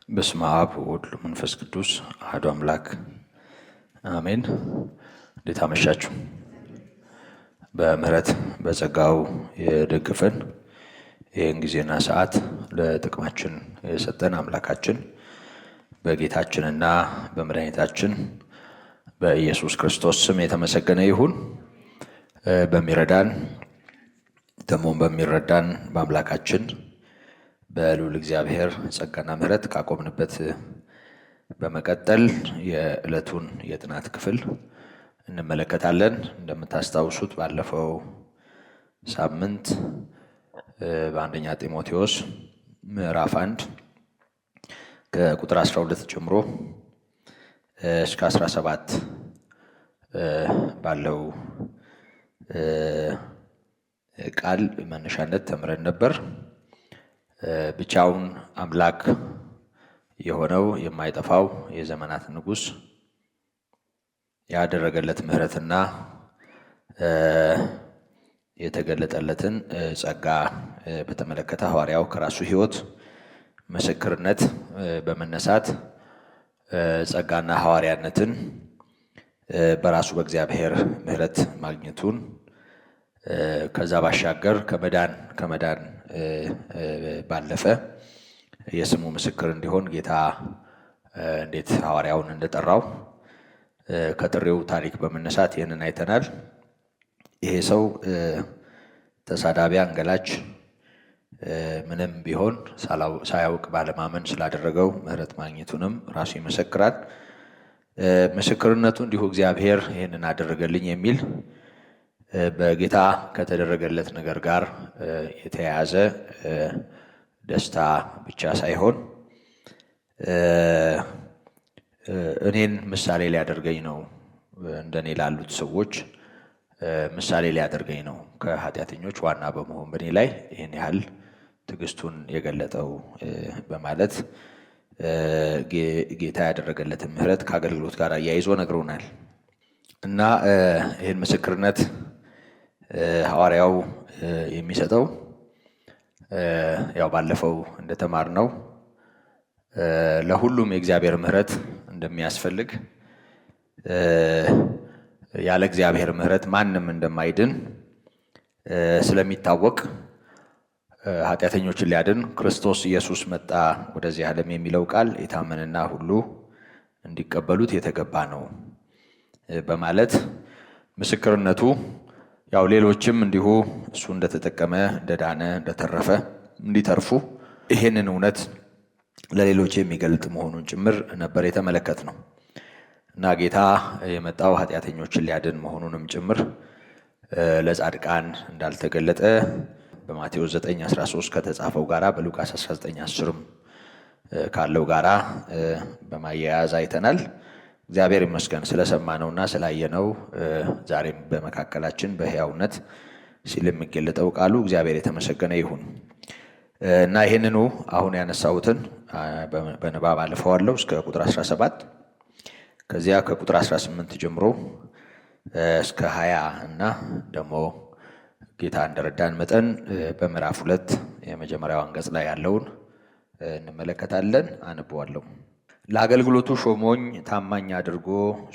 በስመ አብ ወወልድ ወመንፈስ ቅዱስ አሐዱ አምላክ አሜን። እንዴት አመሻችሁ? በምህረት በጸጋው የደገፈን ይህን ጊዜና ሰዓት ለጥቅማችን የሰጠን አምላካችን በጌታችንና በመድኃኒታችን በኢየሱስ ክርስቶስ ስም የተመሰገነ ይሁን። በሚረዳን ደግሞም በሚረዳን በአምላካችን በልዑል እግዚአብሔር ጸጋና ምሕረት ካቆምንበት በመቀጠል የዕለቱን የጥናት ክፍል እንመለከታለን። እንደምታስታውሱት ባለፈው ሳምንት በአንደኛ ጢሞቴዎስ ምዕራፍ 1 ከቁጥር 12 ጀምሮ እስከ 17 ባለው ቃል መነሻነት ተምረን ነበር። ብቻውን አምላክ የሆነው የማይጠፋው የዘመናት ንጉሥ ያደረገለት ምሕረትና የተገለጠለትን ጸጋ በተመለከተ ሐዋርያው ከራሱ ሕይወት ምስክርነት በመነሳት ጸጋና ሐዋርያነትን በራሱ በእግዚአብሔር ምሕረት ማግኘቱን ከዛ ባሻገር ከመዳን ባለፈ የስሙ ምስክር እንዲሆን ጌታ እንዴት ሐዋርያውን እንደጠራው ከጥሪው ታሪክ በመነሳት ይህንን አይተናል። ይሄ ሰው ተሳዳቢ፣ አንገላች ምንም ቢሆን ሳያውቅ ባለማመን ስላደረገው ምሕረት ማግኘቱንም ራሱ ይመሰክራል። ምስክርነቱ እንዲሁ እግዚአብሔር ይህንን አደረገልኝ የሚል በጌታ ከተደረገለት ነገር ጋር የተያያዘ ደስታ ብቻ ሳይሆን እኔን ምሳሌ ሊያደርገኝ ነው፣ እንደኔ ላሉት ሰዎች ምሳሌ ሊያደርገኝ ነው፣ ከኃጢአተኞች ዋና በመሆን በእኔ ላይ ይህን ያህል ትዕግስቱን የገለጠው በማለት ጌታ ያደረገለትን ምሕረት ከአገልግሎት ጋር አያይዞ ነግሮናል እና ይህን ምስክርነት ሐዋርያው የሚሰጠው ያው ባለፈው እንደተማርነው ለሁሉም የእግዚአብሔር ምሕረት እንደሚያስፈልግ ያለ እግዚአብሔር ምሕረት ማንም እንደማይድን ስለሚታወቅ ኃጢአተኞችን ሊያድን ክርስቶስ ኢየሱስ መጣ ወደዚህ ዓለም የሚለው ቃል የታመነና ሁሉ እንዲቀበሉት የተገባ ነው በማለት ምስክርነቱ ያው ሌሎችም እንዲሁ እሱ እንደተጠቀመ እንደዳነ እንደተረፈ እንዲተርፉ ይሄንን እውነት ለሌሎች የሚገልጥ መሆኑን ጭምር ነበር የተመለከትነው እና ጌታ የመጣው ኃጢአተኞችን ሊያድን መሆኑንም ጭምር ለጻድቃን እንዳልተገለጠ በማቴዎስ 9:13 ከተጻፈው ጋራ በሉቃስ 19:10 ካለው ጋራ በማያያዝ አይተናል። እግዚአብሔር ይመስገን ስለሰማነውና ስላየነው ዛሬም በመካከላችን በሕያውነት ሲል የሚገለጠው ቃሉ እግዚአብሔር የተመሰገነ ይሁን እና ይህንኑ አሁን ያነሳሁትን በንባብ አልፈዋለሁ እስከ ቁጥር 17 ከዚያ ከቁጥር 18 ጀምሮ እስከ 20 እና ደግሞ ጌታ እንደረዳን መጠን በምዕራፍ 2 የመጀመሪያው አንቀጽ ላይ ያለውን እንመለከታለን። አነበዋለሁ። ለአገልግሎቱ ሾሞኝ ታማኝ አድርጎ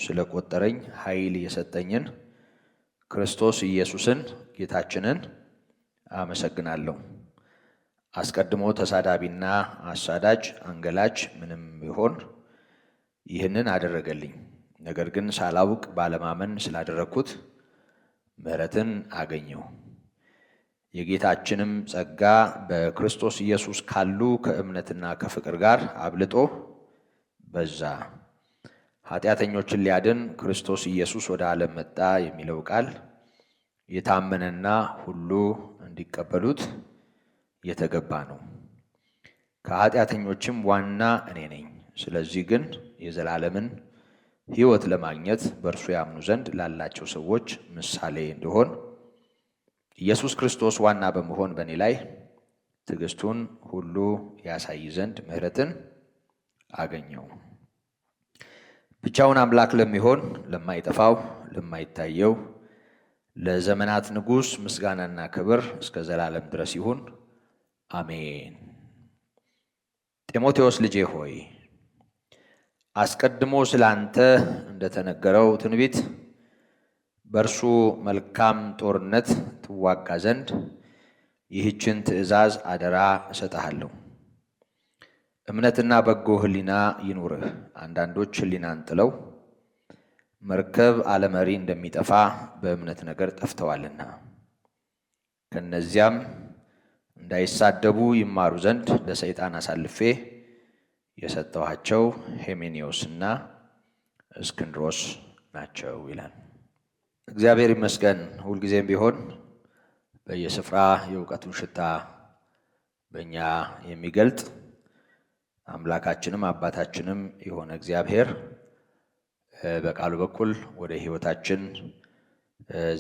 ስለቆጠረኝ ኃይል የሰጠኝን ክርስቶስ ኢየሱስን ጌታችንን አመሰግናለሁ። አስቀድሞ ተሳዳቢና አሳዳጅ አንገላች ምንም ቢሆን ይህንን አደረገልኝ። ነገር ግን ሳላውቅ ባለማመን ስላደረግኩት ምሕረትን አገኘሁ። የጌታችንም ጸጋ በክርስቶስ ኢየሱስ ካሉ ከእምነትና ከፍቅር ጋር አብልጦ በዛ። ኃጢአተኞችን ሊያድን ክርስቶስ ኢየሱስ ወደ ዓለም መጣ የሚለው ቃል የታመነና ሁሉ እንዲቀበሉት የተገባ ነው። ከኃጢአተኞችም ዋና እኔ ነኝ። ስለዚህ ግን የዘላለምን ሕይወት ለማግኘት በእርሱ ያምኑ ዘንድ ላላቸው ሰዎች ምሳሌ እንዲሆን ኢየሱስ ክርስቶስ ዋና በመሆን በእኔ ላይ ትዕግስቱን ሁሉ ያሳይ ዘንድ ምሕረትን አገኘው። ብቻውን አምላክ ለሚሆን ለማይጠፋው ለማይታየው ለዘመናት ንጉሥ ምስጋናና ክብር እስከ ዘላለም ድረስ ይሁን፣ አሜን። ጢሞቴዎስ ልጄ ሆይ አስቀድሞ ስለ አንተ እንደተነገረው ትንቢት በእርሱ መልካም ጦርነት ትዋጋ ዘንድ ይህችን ትእዛዝ አደራ እሰጥሃለሁ። እምነትና በጎ ሕሊና ይኑርህ። አንዳንዶች ሕሊናን ጥለው መርከብ አለመሪ እንደሚጠፋ በእምነት ነገር ጠፍተዋልና ከነዚያም እንዳይሳደቡ ይማሩ ዘንድ ለሰይጣን አሳልፌ የሰጠኋቸው ሄሜኔዎስና እስክንድሮስ ናቸው ይላል። እግዚአብሔር ይመስገን። ሁልጊዜም ቢሆን በየስፍራ የእውቀቱን ሽታ በእኛ የሚገልጥ አምላካችንም አባታችንም የሆነ እግዚአብሔር በቃሉ በኩል ወደ ሕይወታችን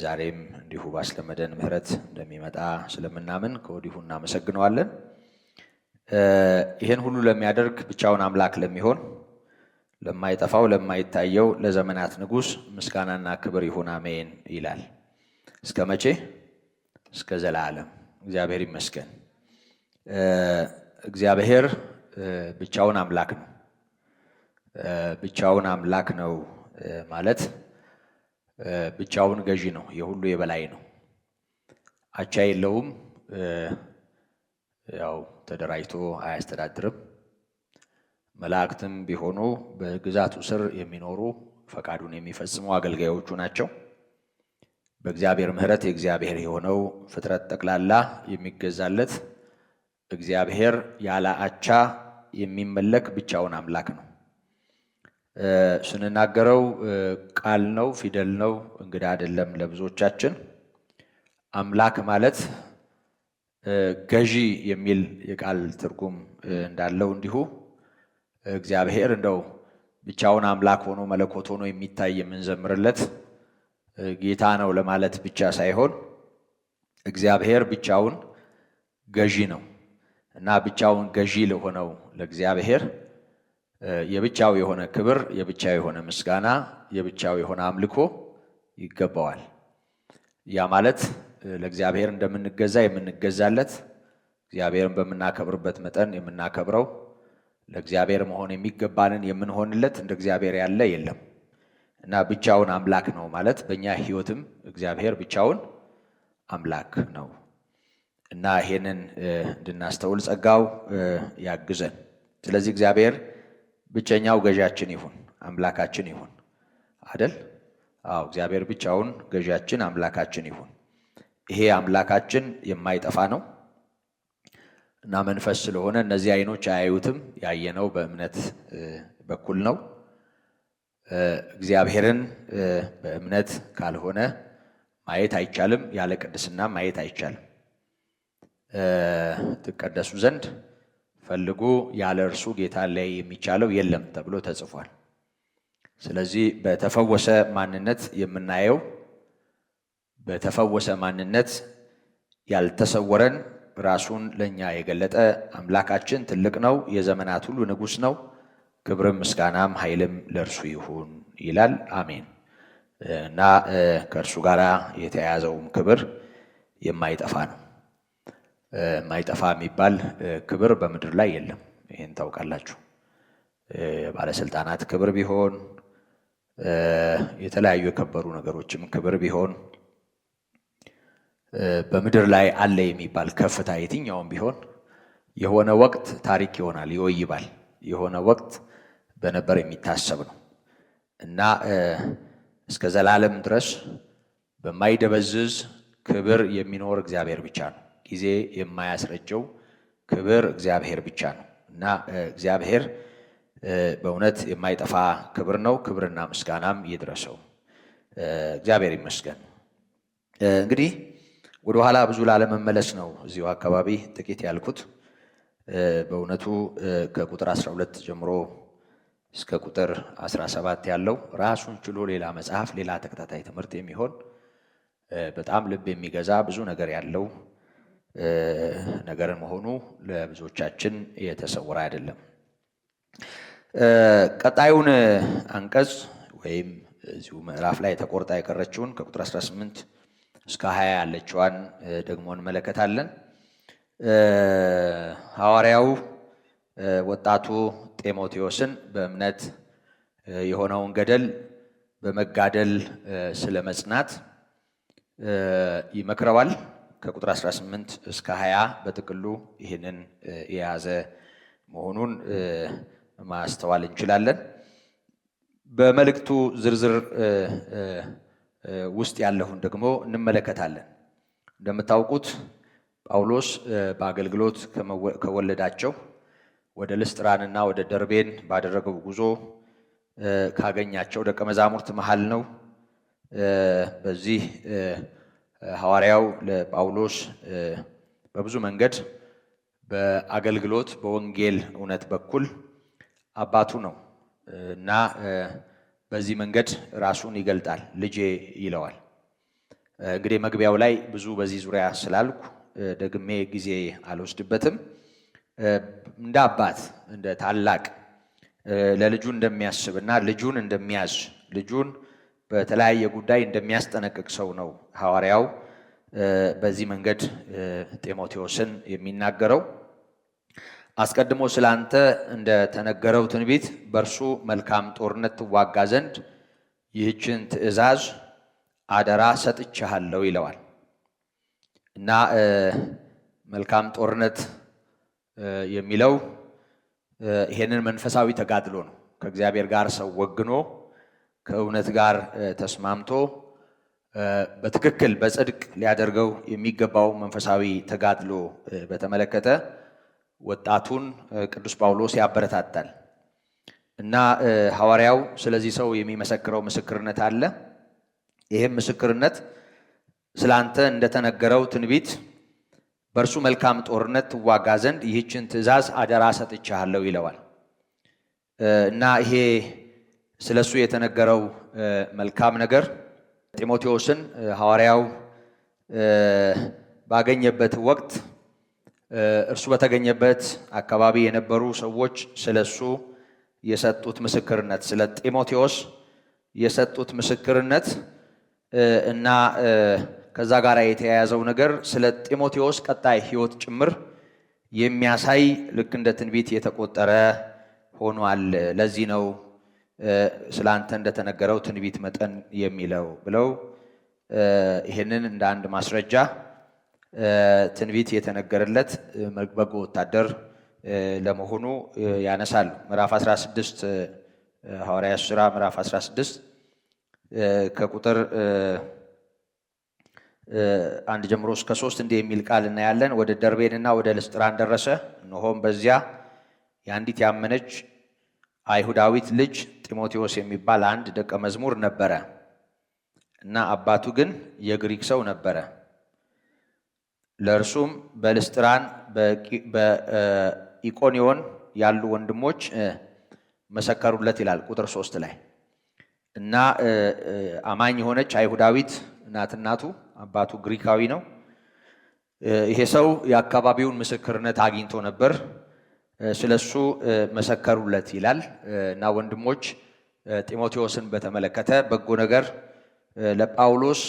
ዛሬም እንዲሁ ባስለመደን ምሕረት እንደሚመጣ ስለምናምን ከወዲሁ እናመሰግነዋለን። ይህን ሁሉ ለሚያደርግ ብቻውን አምላክ ለሚሆን ለማይጠፋው ለማይታየው ለዘመናት ንጉሥ ምስጋናና ክብር ይሁን፣ አሜን ይላል። እስከ መቼ? እስከ ዘላለም። እግዚአብሔር ይመስገን። እግዚአብሔር ብቻውን አምላክ ነው። ብቻውን አምላክ ነው ማለት ብቻውን ገዢ ነው፣ የሁሉ የበላይ ነው፣ አቻ የለውም። ያው ተደራጅቶ አያስተዳድርም። መላእክትም ቢሆኑ በግዛቱ ስር የሚኖሩ ፈቃዱን የሚፈጽሙ አገልጋዮቹ ናቸው። በእግዚአብሔር ምሕረት የእግዚአብሔር የሆነው ፍጥረት ጠቅላላ የሚገዛለት እግዚአብሔር ያለ አቻ የሚመለክ ብቻውን አምላክ ነው። ስንናገረው ቃል ነው፣ ፊደል ነው፣ እንግዳ አይደለም ለብዙዎቻችን። አምላክ ማለት ገዢ የሚል የቃል ትርጉም እንዳለው እንዲሁ እግዚአብሔር እንደው ብቻውን አምላክ ሆኖ መለኮት ሆኖ የሚታይ የምንዘምርለት ጌታ ነው ለማለት ብቻ ሳይሆን እግዚአብሔር ብቻውን ገዢ ነው እና ብቻውን ገዢ ለሆነው ለእግዚአብሔር የብቻው የሆነ ክብር፣ የብቻው የሆነ ምስጋና፣ የብቻው የሆነ አምልኮ ይገባዋል። ያ ማለት ለእግዚአብሔር እንደምንገዛ የምንገዛለት፣ እግዚአብሔርን በምናከብርበት መጠን የምናከብረው፣ ለእግዚአብሔር መሆን የሚገባንን የምንሆንለት እንደ እግዚአብሔር ያለ የለም እና ብቻውን አምላክ ነው ማለት በእኛ ሕይወትም እግዚአብሔር ብቻውን አምላክ ነው እና ይሄንን እንድናስተውል ጸጋው ያግዘን። ስለዚህ እግዚአብሔር ብቸኛው ገዣችን ይሁን፣ አምላካችን ይሁን አይደል? አዎ፣ እግዚአብሔር ብቻውን ገዣችን አምላካችን ይሁን። ይሄ አምላካችን የማይጠፋ ነው እና መንፈስ ስለሆነ እነዚህ ዓይኖች አያዩትም፣ ያየነው በእምነት በኩል ነው። እግዚአብሔርን በእምነት ካልሆነ ማየት አይቻልም፣ ያለ ቅድስና ማየት አይቻልም። ትቀደሱ ዘንድ ፈልጉ፣ ያለ እርሱ ጌታ ላይ የሚቻለው የለም ተብሎ ተጽፏል። ስለዚህ በተፈወሰ ማንነት የምናየው በተፈወሰ ማንነት ያልተሰወረን ራሱን ለኛ የገለጠ አምላካችን ትልቅ ነው፣ የዘመናት ሁሉ ንጉሥ ነው። ክብርም ምስጋናም ኃይልም ለእርሱ ይሁን ይላል። አሜን። እና ከእርሱ ጋር የተያያዘውም ክብር የማይጠፋ ነው። የማይጠፋ የሚባል ክብር በምድር ላይ የለም። ይህን ታውቃላችሁ። የባለስልጣናት ክብር ቢሆን የተለያዩ የከበሩ ነገሮችም ክብር ቢሆን በምድር ላይ አለ የሚባል ከፍታ የትኛውም ቢሆን የሆነ ወቅት ታሪክ ይሆናል፣ ይወይባል። የሆነ ወቅት በነበር የሚታሰብ ነው እና እስከ ዘላለም ድረስ በማይደበዝዝ ክብር የሚኖር እግዚአብሔር ብቻ ነው። ጊዜ የማያስረጀው ክብር እግዚአብሔር ብቻ ነው እና እግዚአብሔር በእውነት የማይጠፋ ክብር ነው። ክብርና ምስጋናም ይድረሰው። እግዚአብሔር ይመስገን። እንግዲህ ወደ ኋላ ብዙ ላለመመለስ ነው እዚሁ አካባቢ ጥቂት ያልኩት። በእውነቱ ከቁጥር 12 ጀምሮ እስከ ቁጥር 17 ያለው ራሱን ችሎ ሌላ መጽሐፍ፣ ሌላ ተከታታይ ትምህርት የሚሆን በጣም ልብ የሚገዛ ብዙ ነገር ያለው ነገር መሆኑ ለብዙዎቻችን የተሰወረ አይደለም። ቀጣዩን አንቀጽ ወይም እዚሁ ምዕራፍ ላይ ተቆርጣ የቀረችውን ከቁጥር 18 እስከ 20 ያለችዋን ደግሞ እንመለከታለን። ሐዋርያው ወጣቱ ጢሞቴዎስን በእምነት የሆነውን ገደል በመጋደል ስለ መጽናት ይመክረዋል። ከቁጥር 18 እስከ 20 በጥቅሉ ይህንን የያዘ መሆኑን ማስተዋል እንችላለን። በመልእክቱ ዝርዝር ውስጥ ያለውን ደግሞ እንመለከታለን። እንደምታውቁት ጳውሎስ በአገልግሎት ከወለዳቸው ወደ ልስጥራንና ወደ ደርቤን ባደረገው ጉዞ ካገኛቸው ደቀ መዛሙርት መሃል ነው። በዚህ ሐዋርያው ለጳውሎስ በብዙ መንገድ በአገልግሎት በወንጌል እውነት በኩል አባቱ ነው እና በዚህ መንገድ ራሱን ይገልጣል። ልጄ ይለዋል። እንግዲህ መግቢያው ላይ ብዙ በዚህ ዙሪያ ስላልኩ ደግሜ ጊዜ አልወስድበትም። እንደ አባት እንደ ታላቅ ለልጁ እንደሚያስብና ልጁን እንደሚያዝ ልጁን በተለያየ ጉዳይ እንደሚያስጠነቅቅ ሰው ነው ሐዋርያው በዚህ መንገድ ጢሞቴዎስን የሚናገረው። አስቀድሞ ስላንተ እንደተነገረው ትንቢት በእርሱ መልካም ጦርነት ትዋጋ ዘንድ ይህችን ትእዛዝ አደራ ሰጥቼሃለሁ ይለዋል እና መልካም ጦርነት የሚለው ይሄንን መንፈሳዊ ተጋድሎ ነው። ከእግዚአብሔር ጋር ሰው ወግኖ ከእውነት ጋር ተስማምቶ በትክክል በጽድቅ ሊያደርገው የሚገባው መንፈሳዊ ተጋድሎ በተመለከተ ወጣቱን ቅዱስ ጳውሎስ ያበረታታል እና ሐዋርያው ስለዚህ ሰው የሚመሰክረው ምስክርነት አለ። ይህም ምስክርነት ስላንተ እንደተነገረው ትንቢት በእርሱ መልካም ጦርነት ትዋጋ ዘንድ ይህችን ትእዛዝ አደራ ሰጥቼሃለሁ ይለዋል እና ይሄ ስለሱ የተነገረው መልካም ነገር ጢሞቴዎስን ሐዋርያው ባገኘበት ወቅት እርሱ በተገኘበት አካባቢ የነበሩ ሰዎች ስለሱ የሰጡት ምስክርነት፣ ስለ ጢሞቴዎስ የሰጡት ምስክርነት እና ከዛ ጋር የተያያዘው ነገር ስለ ጢሞቴዎስ ቀጣይ ሕይወት ጭምር የሚያሳይ ልክ እንደ ትንቢት የተቆጠረ ሆኗል። ለዚህ ነው ስላንተ እንደተነገረው ትንቢት መጠን የሚለው ብለው ይህንን እንደ አንድ ማስረጃ ትንቢት የተነገረለት በጎ ወታደር ለመሆኑ ያነሳሉ። ምዕራፍ 16 ሐዋርያት ሥራ ምዕራፍ 16 ከቁጥር 1 ጀምሮ እስከ 3 እንዲህ የሚል ቃል እናያለን። ወደ ደርቤንና ወደ ልስጥራን ደረሰ። እነሆም በዚያ የአንዲት ያመነች አይሁዳዊት ልጅ ጢሞቴዎስ የሚባል አንድ ደቀ መዝሙር ነበረ እና አባቱ ግን የግሪክ ሰው ነበረ። ለእርሱም በልስጥራን በኢቆንዮን ያሉ ወንድሞች መሰከሩለት ይላል ቁጥር 3 ላይ እና አማኝ የሆነች አይሁዳዊት ናት እናቱ፣ አባቱ ግሪካዊ ነው። ይሄ ሰው የአካባቢውን ምስክርነት አግኝቶ ነበር። ስለሱ መሰከሩለት ይላል እና ወንድሞች ጢሞቴዎስን በተመለከተ በጎ ነገር ለጳውሎስ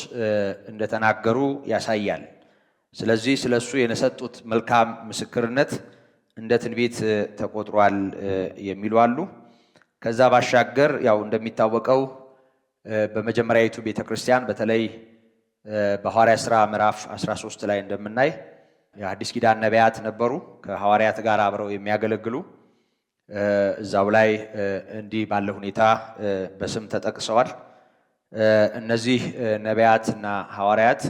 እንደተናገሩ ያሳያል። ስለዚህ ስለሱ የነሰጡት መልካም ምስክርነት እንደ ትንቢት ተቆጥሯል የሚሉ አሉ። ከዛ ባሻገር ያው እንደሚታወቀው በመጀመሪያዊቱ ቤተክርስቲያን በተለይ በሐዋርያት ሥራ ምዕራፍ 13 ላይ እንደምናይ የአዲስ ኪዳን ነቢያት ነበሩ ከሐዋርያት ጋር አብረው የሚያገለግሉ። እዛው ላይ እንዲህ ባለ ሁኔታ በስም ተጠቅሰዋል። እነዚህ ነቢያትና ሐዋርያት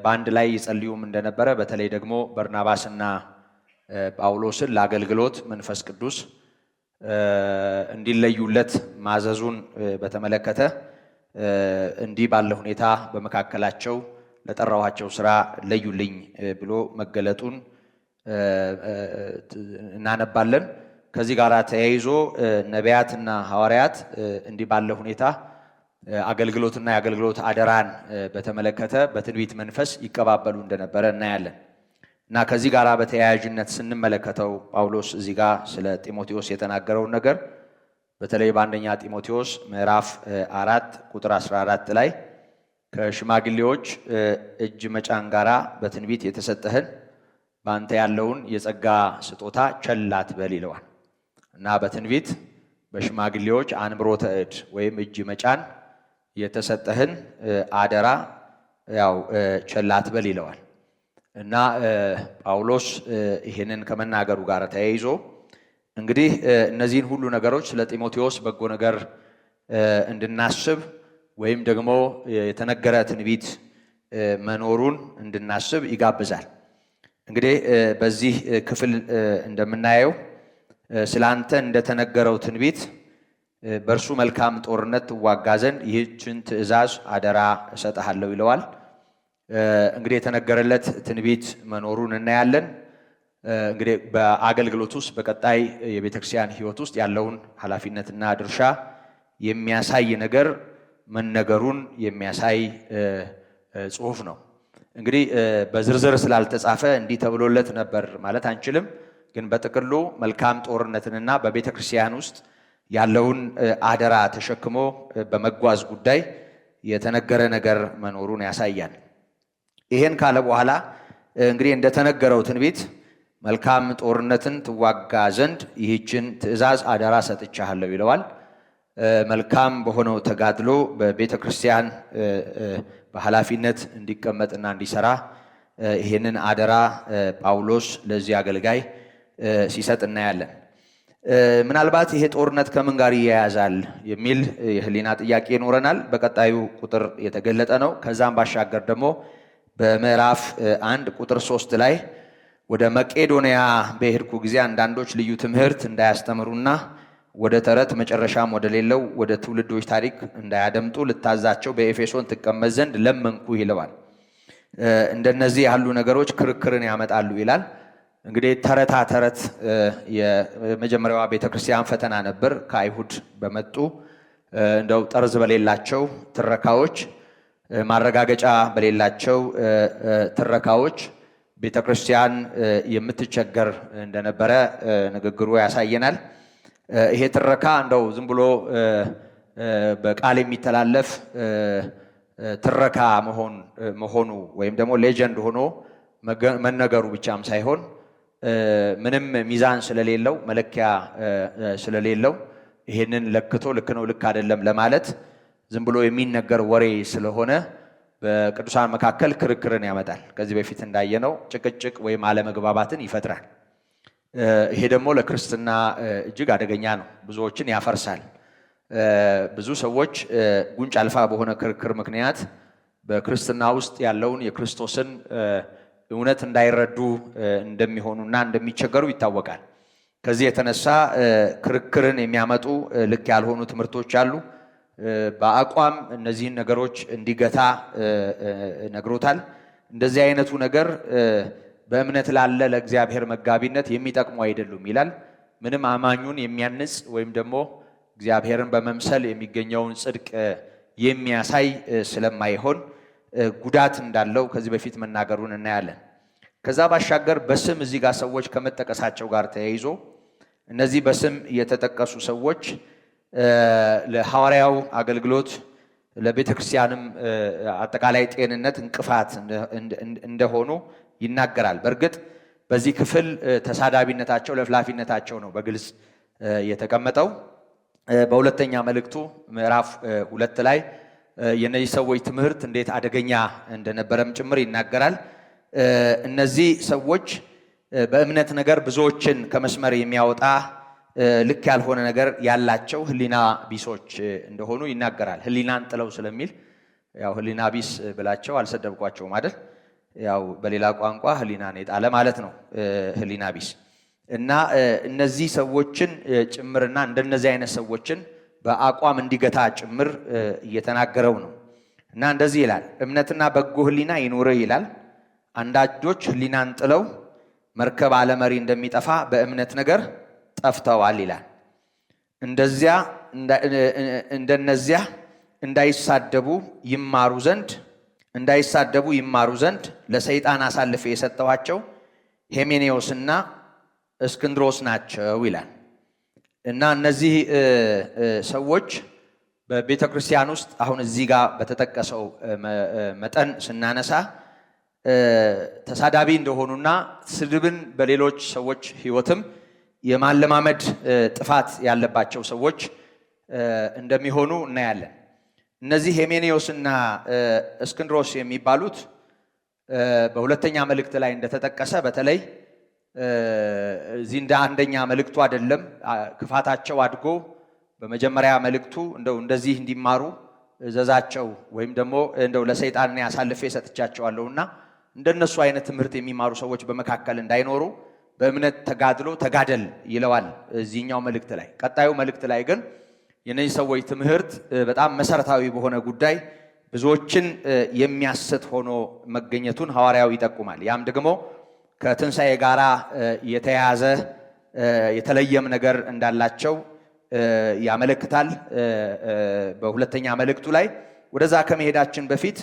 በአንድ ላይ ይጸልዩም እንደነበረ፣ በተለይ ደግሞ በርናባስና ጳውሎስን ለአገልግሎት መንፈስ ቅዱስ እንዲለዩለት ማዘዙን በተመለከተ እንዲህ ባለ ሁኔታ በመካከላቸው ለጠራኋቸው ሥራ ለዩልኝ ብሎ መገለጡን እናነባለን። ከዚህ ጋር ተያይዞ ነቢያትና ሐዋርያት እንዲህ ባለ ሁኔታ አገልግሎትና የአገልግሎት አደራን በተመለከተ በትንቢት መንፈስ ይቀባበሉ እንደነበረ እናያለን። እና ከዚህ ጋር በተያያዥነት ስንመለከተው ጳውሎስ እዚህ ጋር ስለ ጢሞቴዎስ የተናገረውን ነገር በተለይ በአንደኛ ጢሞቴዎስ ምዕራፍ 4 ቁጥር 14 ላይ ከሽማግሌዎች እጅ መጫን ጋራ በትንቢት የተሰጠህን በአንተ ያለውን የጸጋ ስጦታ ቸል አትበል ይለዋል። እና በትንቢት በሽማግሌዎች አንብሮተ እድ ወይም እጅ መጫን የተሰጠህን አደራ ያው ቸል አትበል ይለዋል። እና ጳውሎስ ይሄንን ከመናገሩ ጋር ተያይዞ እንግዲህ እነዚህን ሁሉ ነገሮች ስለ ጢሞቴዎስ በጎ ነገር እንድናስብ ወይም ደግሞ የተነገረ ትንቢት መኖሩን እንድናስብ ይጋብዛል። እንግዲህ በዚህ ክፍል እንደምናየው ስላንተ እንደተነገረው ትንቢት በእርሱ መልካም ጦርነት ትዋጋ ዘንድ ይህችን ትእዛዝ አደራ እሰጥሃለሁ ይለዋል። እንግዲህ የተነገረለት ትንቢት መኖሩን እናያለን። እንግዲህ በአገልግሎት ውስጥ በቀጣይ የቤተክርስቲያን ሕይወት ውስጥ ያለውን ኃላፊነትና ድርሻ የሚያሳይ ነገር መነገሩን የሚያሳይ ጽሑፍ ነው። እንግዲህ በዝርዝር ስላልተጻፈ እንዲህ ተብሎለት ነበር ማለት አንችልም። ግን በጥቅሉ መልካም ጦርነትንና በቤተክርስቲያን ውስጥ ያለውን አደራ ተሸክሞ በመጓዝ ጉዳይ የተነገረ ነገር መኖሩን ያሳያል። ይሄን ካለ በኋላ እንግዲህ እንደተነገረው ትንቢት መልካም ጦርነትን ትዋጋ ዘንድ ይህችን ትእዛዝ አደራ ሰጥቻለሁ ይለዋል። መልካም በሆነው ተጋድሎ በቤተ ክርስቲያን በኃላፊነት እንዲቀመጥና እንዲሰራ ይሄንን አደራ ጳውሎስ ለዚህ አገልጋይ ሲሰጥ እናያለን። ምናልባት ይሄ ጦርነት ከምን ጋር ይያያዛል የሚል የህሊና ጥያቄ ይኖረናል። በቀጣዩ ቁጥር የተገለጠ ነው። ከዛም ባሻገር ደግሞ በምዕራፍ 1 ቁጥር 3 ላይ ወደ መቄዶንያ በሄድኩ ጊዜ አንዳንዶች ልዩ ትምህርት እንዳያስተምሩና ወደ ተረት መጨረሻም ወደ ሌለው ወደ ትውልዶች ታሪክ እንዳያደምጡ ልታዛቸው በኤፌሶን ትቀመጥ ዘንድ ለመንኩ ይለዋል። እንደነዚህ ያሉ ነገሮች ክርክርን ያመጣሉ ይላል። እንግዲህ ተረታ ተረት የመጀመሪያዋ ቤተክርስቲያን ፈተና ነበር። ከአይሁድ በመጡ እንደው ጠርዝ በሌላቸው ትረካዎች፣ ማረጋገጫ በሌላቸው ትረካዎች ቤተክርስቲያን የምትቸገር እንደነበረ ንግግሩ ያሳየናል። ይሄ ትረካ እንደው ዝም ብሎ በቃል የሚተላለፍ ትረካ መሆኑ ወይም ደግሞ ሌጀንድ ሆኖ መነገሩ ብቻም ሳይሆን ምንም ሚዛን ስለሌለው መለኪያ ስለሌለው ይሄንን ለክቶ ልክ ነው ልክ አይደለም ለማለት ዝም ብሎ የሚነገር ወሬ ስለሆነ በቅዱሳን መካከል ክርክርን ያመጣል። ከዚህ በፊት እንዳየነው ጭቅጭቅ ወይም አለመግባባትን ይፈጥራል። ይሄ ደግሞ ለክርስትና እጅግ አደገኛ ነው። ብዙዎችን ያፈርሳል። ብዙ ሰዎች ጉንጭ አልፋ በሆነ ክርክር ምክንያት በክርስትና ውስጥ ያለውን የክርስቶስን እውነት እንዳይረዱ እንደሚሆኑና እንደሚቸገሩ ይታወቃል። ከዚህ የተነሳ ክርክርን የሚያመጡ ልክ ያልሆኑ ትምህርቶች አሉ። በአቋም እነዚህን ነገሮች እንዲገታ ነግሮታል። እንደዚህ አይነቱ ነገር በእምነት ላለ ለእግዚአብሔር መጋቢነት የሚጠቅሙ አይደሉም ይላል። ምንም አማኙን የሚያንጽ ወይም ደግሞ እግዚአብሔርን በመምሰል የሚገኘውን ጽድቅ የሚያሳይ ስለማይሆን ጉዳት እንዳለው ከዚህ በፊት መናገሩን እናያለን። ከዛ ባሻገር በስም እዚህ ጋር ሰዎች ከመጠቀሳቸው ጋር ተያይዞ እነዚህ በስም የተጠቀሱ ሰዎች ለሐዋርያው አገልግሎት ለቤተ ክርስቲያንም አጠቃላይ ጤንነት እንቅፋት እንደሆኑ ይናገራል። በእርግጥ በዚህ ክፍል ተሳዳቢነታቸው ለፍላፊነታቸው ነው በግልጽ የተቀመጠው። በሁለተኛ መልእክቱ ምዕራፍ 2 ላይ የነዚህ ሰዎች ትምህርት እንዴት አደገኛ እንደነበረም ጭምር ይናገራል። እነዚህ ሰዎች በእምነት ነገር ብዙዎችን ከመስመር የሚያወጣ ልክ ያልሆነ ነገር ያላቸው ህሊና ቢሶች እንደሆኑ ይናገራል። ህሊናን ጥለው ስለሚል ያው ህሊና ቢስ ብላቸው አልሰደብኳቸውም አይደል? ያው በሌላ ቋንቋ ህሊናን የጣለ ማለት ነው ህሊና ቢስ እና እነዚህ ሰዎችን ጭምርና እንደነዚህ አይነት ሰዎችን በአቋም እንዲገታ ጭምር እየተናገረው ነው። እና እንደዚህ ይላል፣ እምነትና በጎ ህሊና ይኑርህ ይላል። አንዳንዶች ህሊናን ጥለው መርከብ አለመሪ እንደሚጠፋ በእምነት ነገር ጠፍተዋል ይላል። እንደነዚያ እንዳይሳደቡ ይማሩ ዘንድ ለሰይጣን አሳልፌ የሰጠኋቸው ሄሜኔዎስና እስክንድሮስ ናቸው ይላል። እና እነዚህ ሰዎች በቤተ ክርስቲያን ውስጥ አሁን እዚህ ጋር በተጠቀሰው መጠን ስናነሳ ተሳዳቢ እንደሆኑና ስድብን በሌሎች ሰዎች ሕይወትም የማለማመድ ጥፋት ያለባቸው ሰዎች እንደሚሆኑ እናያለን። እነዚህ ሄሜኔዎስና እስክንድሮስ የሚባሉት በሁለተኛ መልእክት ላይ እንደተጠቀሰ በተለይ እዚህ እንደ አንደኛ መልእክቱ አይደለም፣ ክፋታቸው አድጎ በመጀመሪያ መልእክቱ እንደዚህ እንዲማሩ እዘዛቸው ወይም ደግሞ ለሰይጣን አሳልፌ ሰጥቻቸዋለሁና እንደነሱ አይነት ትምህርት የሚማሩ ሰዎች በመካከል እንዳይኖሩ በእምነት ተጋደል ይለዋል እዚህኛው መልእክት ላይ። ቀጣዩ መልእክት ላይ ግን የነዚህ ሰዎች ትምህርት በጣም መሰረታዊ በሆነ ጉዳይ ብዙዎችን የሚያስት ሆኖ መገኘቱን ሐዋርያው ይጠቁማል። ያም ደግሞ ከትንሣኤ ጋር የተያያዘ የተለየም ነገር እንዳላቸው ያመለክታል። በሁለተኛ መልእክቱ ላይ ወደዛ ከመሄዳችን በፊት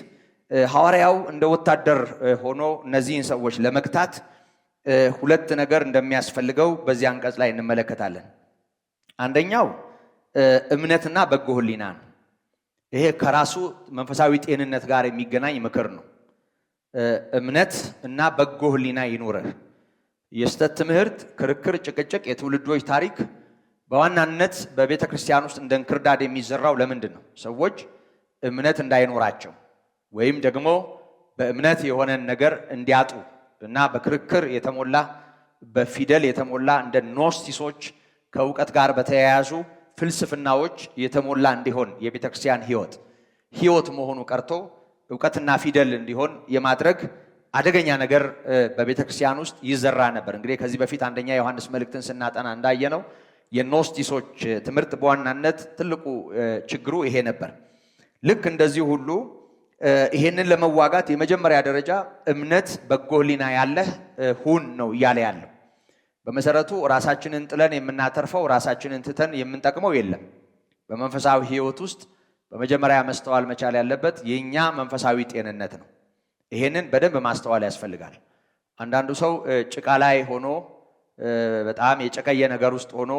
ሐዋርያው እንደ ወታደር ሆኖ እነዚህን ሰዎች ለመግታት ሁለት ነገር እንደሚያስፈልገው በዚህ አንቀጽ ላይ እንመለከታለን። አንደኛው እምነትና በጎ ሕሊና ነው። ይሄ ከራሱ መንፈሳዊ ጤንነት ጋር የሚገናኝ ምክር ነው። እምነት እና በጎ ሕሊና ይኑርህ። የስተት ትምህርት፣ ክርክር፣ ጭቅጭቅ፣ የትውልዶች ታሪክ በዋናነት በቤተ ክርስቲያን ውስጥ እንደ እንክርዳድ የሚዘራው ለምንድን ነው? ሰዎች እምነት እንዳይኖራቸው ወይም ደግሞ በእምነት የሆነን ነገር እንዲያጡ እና በክርክር የተሞላ በፊደል የተሞላ እንደ ኖስቲሶች ከእውቀት ጋር በተያያዙ ፍልስፍናዎች የተሞላ እንዲሆን የቤተ ክርስቲያን ሕይወት መሆኑ ቀርቶ እውቀትና ፊደል እንዲሆን የማድረግ አደገኛ ነገር በቤተ ክርስቲያን ውስጥ ይዘራ ነበር። እንግዲህ ከዚህ በፊት አንደኛ ዮሐንስ መልእክትን ስናጠና እንዳየነው የኖስቲሶች ትምህርት በዋናነት ትልቁ ችግሩ ይሄ ነበር። ልክ እንደዚህ ሁሉ ይሄንን ለመዋጋት የመጀመሪያ ደረጃ እምነት፣ በጎ ሕሊና ያለህ ሁን ነው እያለ ያለው። በመሰረቱ ራሳችንን ጥለን የምናተርፈው ራሳችንን ትተን የምንጠቅመው የለም። በመንፈሳዊ ሕይወት ውስጥ በመጀመሪያ ማስተዋል መቻል ያለበት የኛ መንፈሳዊ ጤንነት ነው። ይሄንን በደንብ ማስተዋል ያስፈልጋል። አንዳንዱ ሰው ጭቃ ላይ ሆኖ በጣም የጨቀየ ነገር ውስጥ ሆኖ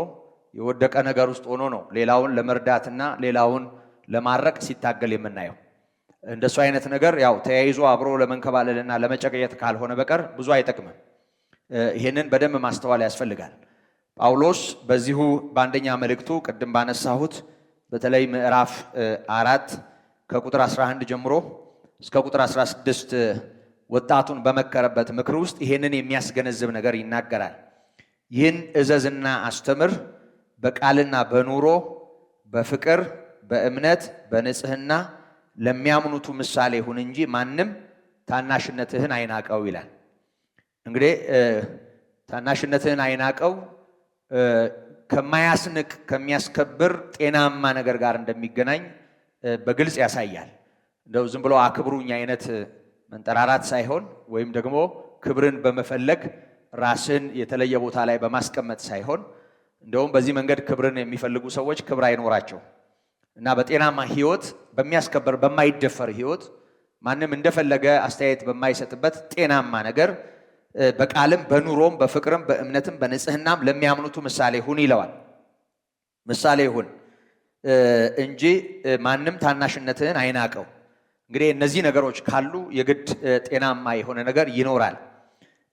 የወደቀ ነገር ውስጥ ሆኖ ነው ሌላውን ለመርዳትና ሌላውን ለማረቅ ሲታገል የምናየው። እንደሱ አይነት ነገር ያው ተያይዞ አብሮ ለመንከባለልና ለመጨቀየት ካልሆነ በቀር ብዙ አይጠቅምም። ይሄንን በደንብ ማስተዋል ያስፈልጋል። ጳውሎስ በዚሁ በአንደኛ መልእክቱ ቅድም ባነሳሁት በተለይ ምዕራፍ 4 ከቁጥር 11 ጀምሮ እስከ ቁጥር 16 ወጣቱን በመከረበት ምክር ውስጥ ይሄንን የሚያስገነዝብ ነገር ይናገራል። ይህን እዘዝና አስተምር፣ በቃልና በኑሮ በፍቅር በእምነት በንጽህና ለሚያምኑቱ ምሳሌ ሁን እንጂ ማንም ታናሽነትህን አይናቀው ይላል። እንግዲህ ታናሽነትህን አይናቀው ከማያስንቅ ከሚያስከብር ጤናማ ነገር ጋር እንደሚገናኝ በግልጽ ያሳያል። እንደው ዝም ብሎ አክብሩኝ አይነት መንጠራራት ሳይሆን ወይም ደግሞ ክብርን በመፈለግ ራስን የተለየ ቦታ ላይ በማስቀመጥ ሳይሆን እንደውም በዚህ መንገድ ክብርን የሚፈልጉ ሰዎች ክብር አይኖራቸው እና በጤናማ ሕይወት በሚያስከበር በማይደፈር ሕይወት ማንም እንደፈለገ አስተያየት በማይሰጥበት ጤናማ ነገር በቃልም በኑሮም በፍቅርም በእምነትም በንጽህናም ለሚያምኑቱ ምሳሌ ሁን ይለዋል። ምሳሌ ሁን እንጂ ማንም ታናሽነትህን አይናቀው። እንግዲህ እነዚህ ነገሮች ካሉ የግድ ጤናማ የሆነ ነገር ይኖራል።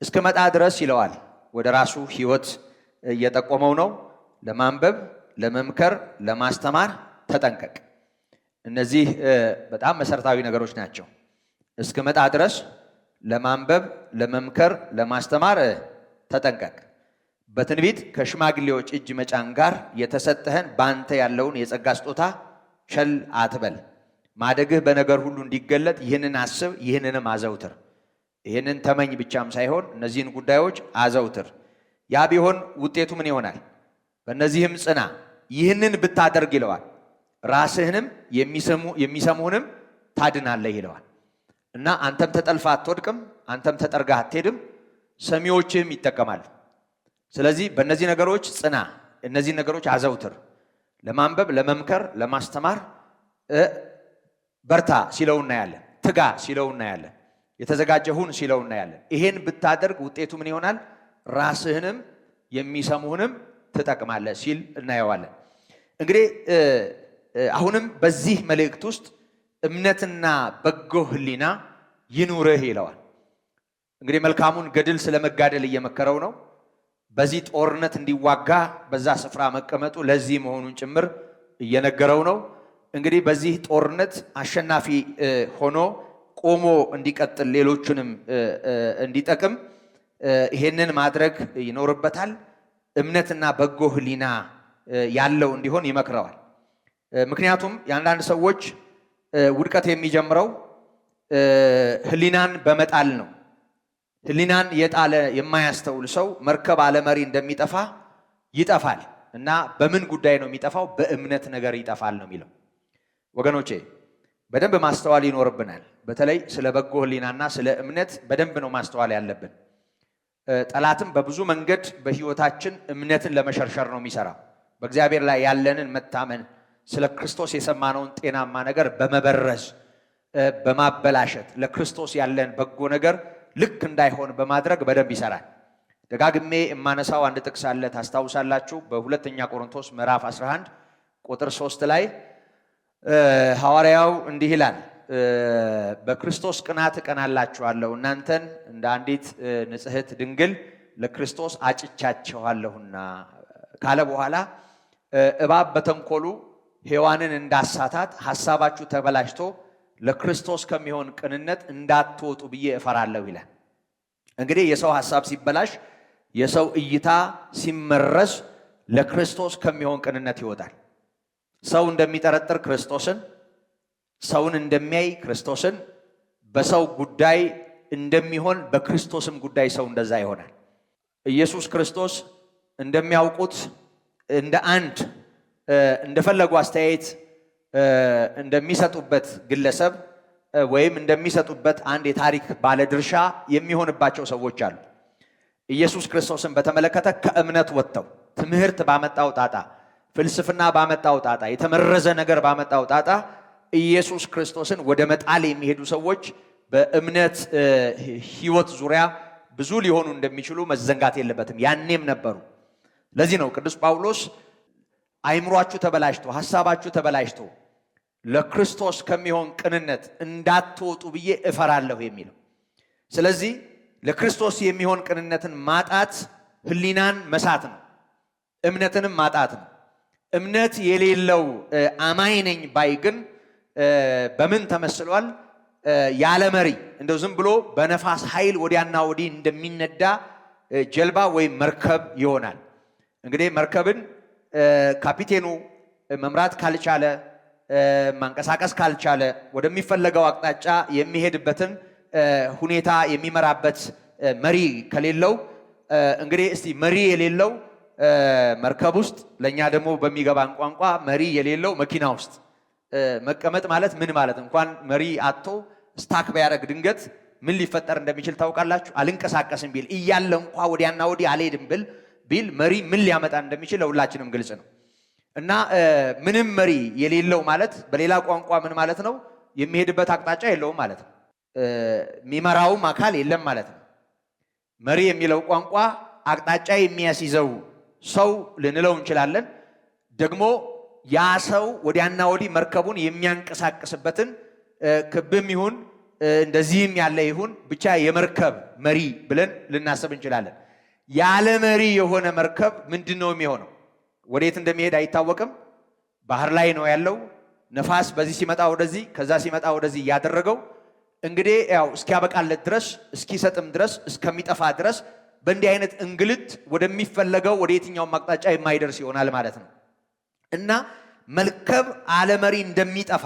እስከ መጣ ድረስ ይለዋል። ወደ ራሱ ሕይወት እየጠቆመው ነው። ለማንበብ፣ ለመምከር፣ ለማስተማር ተጠንቀቅ። እነዚህ በጣም መሰረታዊ ነገሮች ናቸው። እስከ መጣ ድረስ ለማንበብ፣ ለመምከር፣ ለማስተማር ተጠንቀቅ። በትንቢት ከሽማግሌዎች እጅ መጫን ጋር የተሰጠህን ባንተ ያለውን የጸጋ ስጦታ ቸል አትበል። ማደግህ በነገር ሁሉ እንዲገለጥ ይህንን አስብ፣ ይህንንም አዘውትር። ይህንን ተመኝ ብቻም ሳይሆን እነዚህን ጉዳዮች አዘውትር። ያ ቢሆን ውጤቱ ምን ይሆናል? በእነዚህም ጽና። ይህንን ብታደርግ ይለዋል ራስህንም የሚሰሙህንም ታድናለህ ይለዋል። እና አንተም ተጠልፈህ አትወድቅም፣ አንተም ተጠርገህ አትሄድም፣ ሰሚዎችህም ይጠቀማሉ። ስለዚህ በእነዚህ ነገሮች ጽና፣ እነዚህ ነገሮች አዘውትር፣ ለማንበብ፣ ለመምከር፣ ለማስተማር በርታ ሲለው እናያለን። ትጋ ሲለው እናያለን። የተዘጋጀሁን ሲለው እናያለን። ይሄን ብታደርግ ውጤቱ ምን ይሆናል? ራስህንም የሚሰሙህንም ትጠቅማለህ ሲል እናየዋለን። እንግዲህ አሁንም በዚህ መልእክት ውስጥ እምነትና በጎ ሕሊና ይኑርህ ይለዋል። እንግዲህ መልካሙን ገድል ስለመጋደል እየመከረው ነው። በዚህ ጦርነት እንዲዋጋ በዛ ስፍራ መቀመጡ ለዚህ መሆኑን ጭምር እየነገረው ነው። እንግዲህ በዚህ ጦርነት አሸናፊ ሆኖ ቆሞ እንዲቀጥል ሌሎቹንም እንዲጠቅም ይሄንን ማድረግ ይኖርበታል። እምነትና በጎ ሕሊና ያለው እንዲሆን ይመክረዋል። ምክንያቱም የአንዳንድ ሰዎች ውድቀት የሚጀምረው ሕሊናን በመጣል ነው። ሕሊናን የጣለ የማያስተውል ሰው መርከብ አለመሪ እንደሚጠፋ ይጠፋል። እና በምን ጉዳይ ነው የሚጠፋው? በእምነት ነገር ይጠፋል ነው የሚለው። ወገኖቼ በደንብ ማስተዋል ይኖርብናል። በተለይ ስለ በጎ ሕሊናና ስለ እምነት በደንብ ነው ማስተዋል ያለብን። ጠላትም በብዙ መንገድ በሕይወታችን እምነትን ለመሸርሸር ነው የሚሰራው። በእግዚአብሔር ላይ ያለንን መታመን፣ ስለ ክርስቶስ የሰማነውን ጤናማ ነገር በመበረዝ በማበላሸት ለክርስቶስ ያለን በጎ ነገር ልክ እንዳይሆን በማድረግ በደንብ ይሰራል። ደጋግሜ የማነሳው አንድ ጥቅስ አለ፣ ታስታውሳላችሁ። በሁለተኛ ቆሮንቶስ ምዕራፍ 11 ቁጥር 3 ላይ ሐዋርያው እንዲህ ይላል፣ በክርስቶስ ቅናት እቀናላችኋለሁ፣ እናንተን እንደ አንዲት ንጽሕት ድንግል ለክርስቶስ አጭቻችኋለሁና ካለ በኋላ እባብ በተንኮሉ ሔዋንን እንዳሳታት ሐሳባችሁ ተበላሽቶ ለክርስቶስ ከሚሆን ቅንነት እንዳትወጡ ብዬ እፈራለሁ ይላል። እንግዲህ የሰው ሐሳብ ሲበላሽ፣ የሰው እይታ ሲመረዝ ለክርስቶስ ከሚሆን ቅንነት ይወጣል። ሰው እንደሚጠረጥር ክርስቶስን፣ ሰውን እንደሚያይ ክርስቶስን፣ በሰው ጉዳይ እንደሚሆን በክርስቶስም ጉዳይ ሰው እንደዛ ይሆናል። ኢየሱስ ክርስቶስ እንደሚያውቁት እንደ አንድ እንደፈለጉ አስተያየት እንደሚሰጡበት ግለሰብ ወይም እንደሚሰጡበት አንድ የታሪክ ባለድርሻ የሚሆንባቸው ሰዎች አሉ። ኢየሱስ ክርስቶስን በተመለከተ ከእምነት ወጥተው ትምህርት ባመጣው ጣጣ፣ ፍልስፍና ባመጣው ጣጣ፣ የተመረዘ ነገር ባመጣው ጣጣ ኢየሱስ ክርስቶስን ወደ መጣል የሚሄዱ ሰዎች በእምነት ሕይወት ዙሪያ ብዙ ሊሆኑ እንደሚችሉ መዘንጋት የለበትም። ያኔም ነበሩ። ለዚህ ነው ቅዱስ ጳውሎስ አይምሯችሁ ተበላሽቶ ሐሳባችሁ ተበላሽቶ ለክርስቶስ ከሚሆን ቅንነት እንዳትወጡ ብዬ እፈራለሁ የሚለው። ስለዚህ ለክርስቶስ የሚሆን ቅንነትን ማጣት ሕሊናን መሳት ነው፣ እምነትንም ማጣት ነው። እምነት የሌለው አማኝ ነኝ ባይ ግን በምን ተመስሏል? ያለ መሪ እንደው ዝም ብሎ በነፋስ ኃይል ወዲያና ወዲህ እንደሚነዳ ጀልባ ወይም መርከብ ይሆናል። እንግዲህ መርከብን ካፒቴኑ መምራት ካልቻለ፣ ማንቀሳቀስ ካልቻለ፣ ወደሚፈለገው አቅጣጫ የሚሄድበትን ሁኔታ የሚመራበት መሪ ከሌለው፣ እንግዲህ እስቲ መሪ የሌለው መርከብ ውስጥ፣ ለኛ ደግሞ በሚገባን ቋንቋ መሪ የሌለው መኪና ውስጥ መቀመጥ ማለት ምን ማለት? እንኳን መሪ አጥቶ ስታክ ቢያደርግ ድንገት ምን ሊፈጠር እንደሚችል ታውቃላችሁ? አልንቀሳቀስም ቢል እያለ እንኳ ወዲያና ወዲህ አልሄድም ቢል መሪ ምን ሊያመጣ እንደሚችል ለሁላችንም ግልጽ ነው። እና ምንም መሪ የሌለው ማለት በሌላ ቋንቋ ምን ማለት ነው? የሚሄድበት አቅጣጫ የለውም ማለት ነው። የሚመራውም አካል የለም ማለት ነው። መሪ የሚለው ቋንቋ አቅጣጫ የሚያስይዘው ሰው ልንለው እንችላለን። ደግሞ ያ ሰው ወዲያና ወዲህ መርከቡን የሚያንቀሳቅስበትን ክብም ይሁን እንደዚህም ያለ ይሁን ብቻ የመርከብ መሪ ብለን ልናስብ እንችላለን። ያለ መሪ የሆነ መርከብ ምንድን ነው የሚሆነው? ወዴት እንደሚሄድ አይታወቅም። ባህር ላይ ነው ያለው። ነፋስ በዚህ ሲመጣ ወደዚህ፣ ከዛ ሲመጣ ወደዚህ እያደረገው እንግዲህ ያው እስኪያበቃለት ድረስ፣ እስኪሰጥም ድረስ፣ እስከሚጠፋ ድረስ በእንዲህ አይነት እንግልት ወደሚፈለገው ወደ የትኛውም አቅጣጫ የማይደርስ ይሆናል ማለት ነው። እና መርከብ አለመሪ እንደሚጠፋ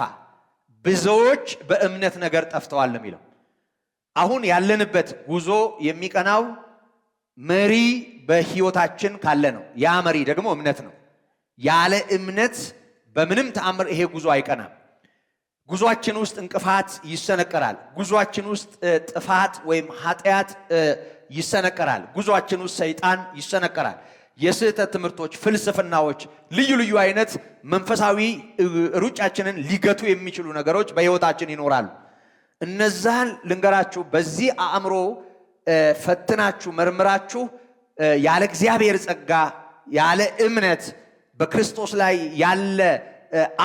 ብዙዎች በእምነት ነገር ጠፍተዋል ነው የሚለው። አሁን ያለንበት ጉዞ የሚቀናው መሪ በሕይወታችን ካለ ነው። ያ መሪ ደግሞ እምነት ነው። ያለ እምነት በምንም ተአምር ይሄ ጉዞ አይቀናም። ጉዟችን ውስጥ እንቅፋት ይሰነቀራል። ጉዟችን ውስጥ ጥፋት ወይም ኃጢአት ይሰነቀራል። ጉዟችን ውስጥ ሰይጣን ይሰነቀራል። የስህተት ትምህርቶች፣ ፍልስፍናዎች፣ ልዩ ልዩ አይነት መንፈሳዊ ሩጫችንን ሊገቱ የሚችሉ ነገሮች በሕይወታችን ይኖራሉ። እነዛን ልንገራችሁ። በዚህ አእምሮ ፈትናችሁ መርምራችሁ ያለ እግዚአብሔር ጸጋ ያለ እምነት በክርስቶስ ላይ ያለ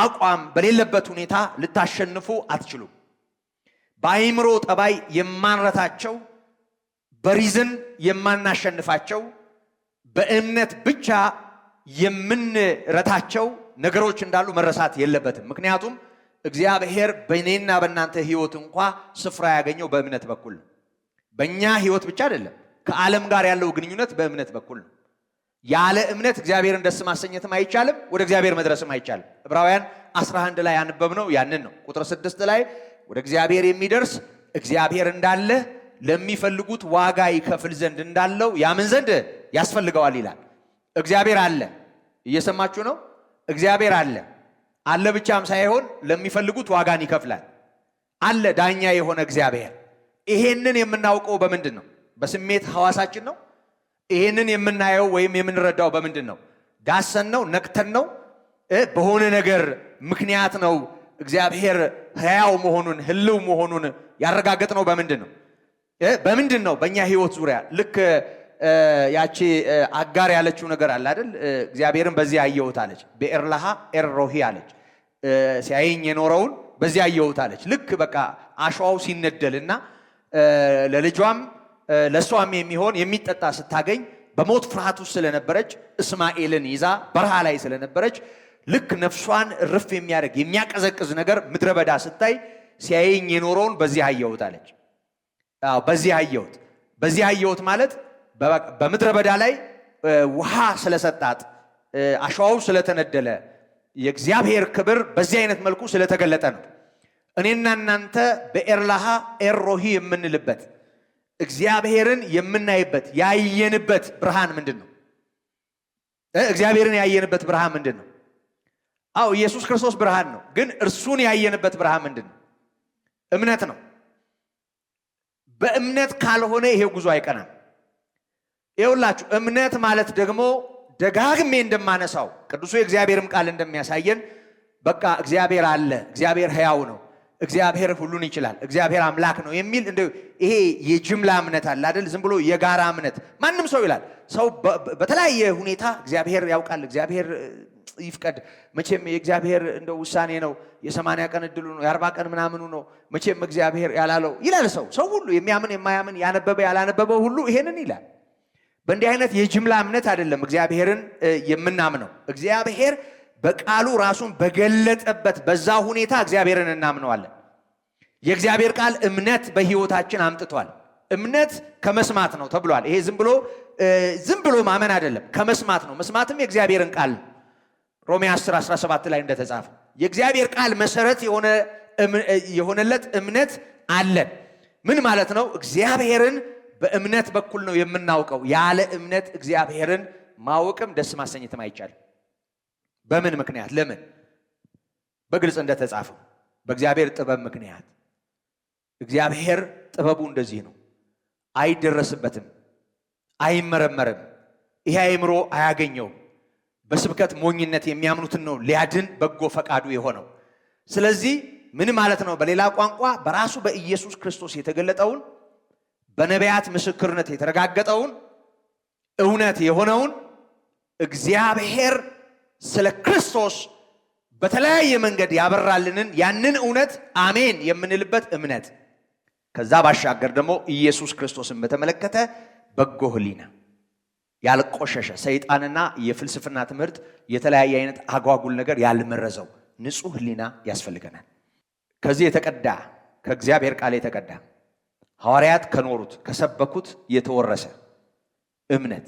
አቋም በሌለበት ሁኔታ ልታሸንፉ አትችሉም። በአእምሮ ጠባይ የማንረታቸው፣ በሪዝን የማናሸንፋቸው፣ በእምነት ብቻ የምንረታቸው ነገሮች እንዳሉ መረሳት የለበትም። ምክንያቱም እግዚአብሔር በእኔና በእናንተ ሕይወት እንኳ ስፍራ ያገኘው በእምነት በኩል ነው። በእኛ ሕይወት ብቻ አይደለም፣ ከዓለም ጋር ያለው ግንኙነት በእምነት በኩል ነው። ያለ እምነት እግዚአብሔርን ደስ ማሰኘትም አይቻልም፣ ወደ እግዚአብሔር መድረስም አይቻልም። ዕብራውያን 11 ላይ ያነበብነው ያንን ነው። ቁጥር 6 ላይ ወደ እግዚአብሔር የሚደርስ እግዚአብሔር እንዳለ ለሚፈልጉት ዋጋ ይከፍል ዘንድ እንዳለው ያምን ዘንድ ያስፈልገዋል ይላል። እግዚአብሔር አለ። እየሰማችሁ ነው? እግዚአብሔር አለ። አለ ብቻም ሳይሆን ለሚፈልጉት ዋጋን ይከፍላል። አለ ዳኛ የሆነ እግዚአብሔር። ይሄንን የምናውቀው በምንድን ነው? በስሜት ሐዋሳችን ነው? ይሄንን የምናየው ወይም የምንረዳው በምንድን ነው? ዳሰን ነው? ነክተን ነው? በሆነ ነገር ምክንያት ነው? እግዚአብሔር ሕያው መሆኑን ህልው መሆኑን ያረጋገጥ ነው በምንድን ነው? በምንድን ነው? በእኛ ህይወት ዙሪያ ልክ ያቺ አጋር ያለችው ነገር አለ አይደል? እግዚአብሔርን በዚህ አየሁት አለች። በኤርላሃ ኤርሮሂ አለች። ሲያየኝ የኖረውን በዚህ አየሁት አለች። ልክ በቃ አሸዋው ሲነደልና ለልጇም ለሷም የሚሆን የሚጠጣ ስታገኝ በሞት ፍርሃት ውስጥ ስለነበረች እስማኤልን ይዛ በረሃ ላይ ስለነበረች ልክ ነፍሷን ርፍ የሚያደርግ የሚያቀዘቅዝ ነገር ምድረ በዳ ስታይ ሲያየኝ የኖረውን በዚህ አየሁት አለች። አዎ በዚህ አየሁት። በዚህ አየሁት ማለት በምድረ በዳ ላይ ውሃ ስለሰጣት አሸዋው ስለተነደለ የእግዚአብሔር ክብር በዚህ አይነት መልኩ ስለተገለጠ ነው። እኔና እናንተ በኤርላሃ ኤርሮሂ የምንልበት እግዚአብሔርን የምናይበት ያየንበት ብርሃን ምንድን ነው? እግዚአብሔርን ያየንበት ብርሃን ምንድን ነው? አዎ ኢየሱስ ክርስቶስ ብርሃን ነው። ግን እርሱን ያየንበት ብርሃን ምንድን ነው? እምነት ነው። በእምነት ካልሆነ ይሄ ጉዞ አይቀናም። ይኸውላችሁ እምነት ማለት ደግሞ ደጋግሜ እንደማነሳው ቅዱሱ የእግዚአብሔርም ቃል እንደሚያሳየን በቃ እግዚአብሔር አለ፣ እግዚአብሔር ሕያው ነው፣ እግዚአብሔር ሁሉን ይችላል፣ እግዚአብሔር አምላክ ነው የሚል እንደው ይሄ የጅምላ እምነት አለ አይደል? ዝም ብሎ የጋራ እምነት ማንም ሰው ይላል። ሰው በተለያየ ሁኔታ እግዚአብሔር ያውቃል፣ እግዚአብሔር ይፍቀድ፣ መቼም የእግዚአብሔር እንደው ውሳኔ ነው፣ የ80 ቀን እድሉ ነው፣ የ40 ቀን ምናምኑ ነው፣ መቼም እግዚአብሔር ያላለው ይላል ሰው ሁሉ የሚያምን የማያምን ያነበበ ያላነበበው ሁሉ ይሄንን ይላል። በእንዲህ አይነት የጅምላ እምነት አይደለም እግዚአብሔርን የምናምነው። እግዚአብሔር በቃሉ ራሱን በገለጠበት በዛ ሁኔታ እግዚአብሔርን እናምነዋለን። የእግዚአብሔር ቃል እምነት በሕይወታችን አምጥቷል። እምነት ከመስማት ነው ተብሏል። ይሄ ዝም ብሎ ማመን አይደለም፣ ከመስማት ነው። መስማትም የእግዚአብሔርን ቃል ነው። ሮሜ 10:17 ላይ እንደተጻፈ የእግዚአብሔር ቃል መሰረት የሆነለት እምነት አለን። ምን ማለት ነው? እግዚአብሔርን በእምነት በኩል ነው የምናውቀው። ያለ እምነት እግዚአብሔርን ማወቅም ደስ ማሰኘትም አይቻልም። በምን ምክንያት? ለምን? በግልጽ እንደተጻፈው በእግዚአብሔር ጥበብ ምክንያት። እግዚአብሔር ጥበቡ እንደዚህ ነው፣ አይደረስበትም፣ አይመረመርም፣ ይሄ አእምሮ አያገኘውም። በስብከት ሞኝነት የሚያምኑትን ነው ሊያድን በጎ ፈቃዱ የሆነው። ስለዚህ ምን ማለት ነው? በሌላ ቋንቋ በራሱ በኢየሱስ ክርስቶስ የተገለጠውን በነቢያት ምስክርነት የተረጋገጠውን እውነት የሆነውን እግዚአብሔር ስለ ክርስቶስ በተለያየ መንገድ ያበራልንን ያንን እውነት አሜን የምንልበት እምነት። ከዛ ባሻገር ደግሞ ኢየሱስ ክርስቶስን በተመለከተ በጎ ሕሊና ያልቆሸሸ ሰይጣንና የፍልስፍና ትምህርት የተለያየ አይነት አጓጉል ነገር ያልመረዘው ንጹህ ሕሊና ያስፈልገናል። ከዚህ የተቀዳ ከእግዚአብሔር ቃል የተቀዳ ሐዋርያት ከኖሩት ከሰበኩት የተወረሰ እምነት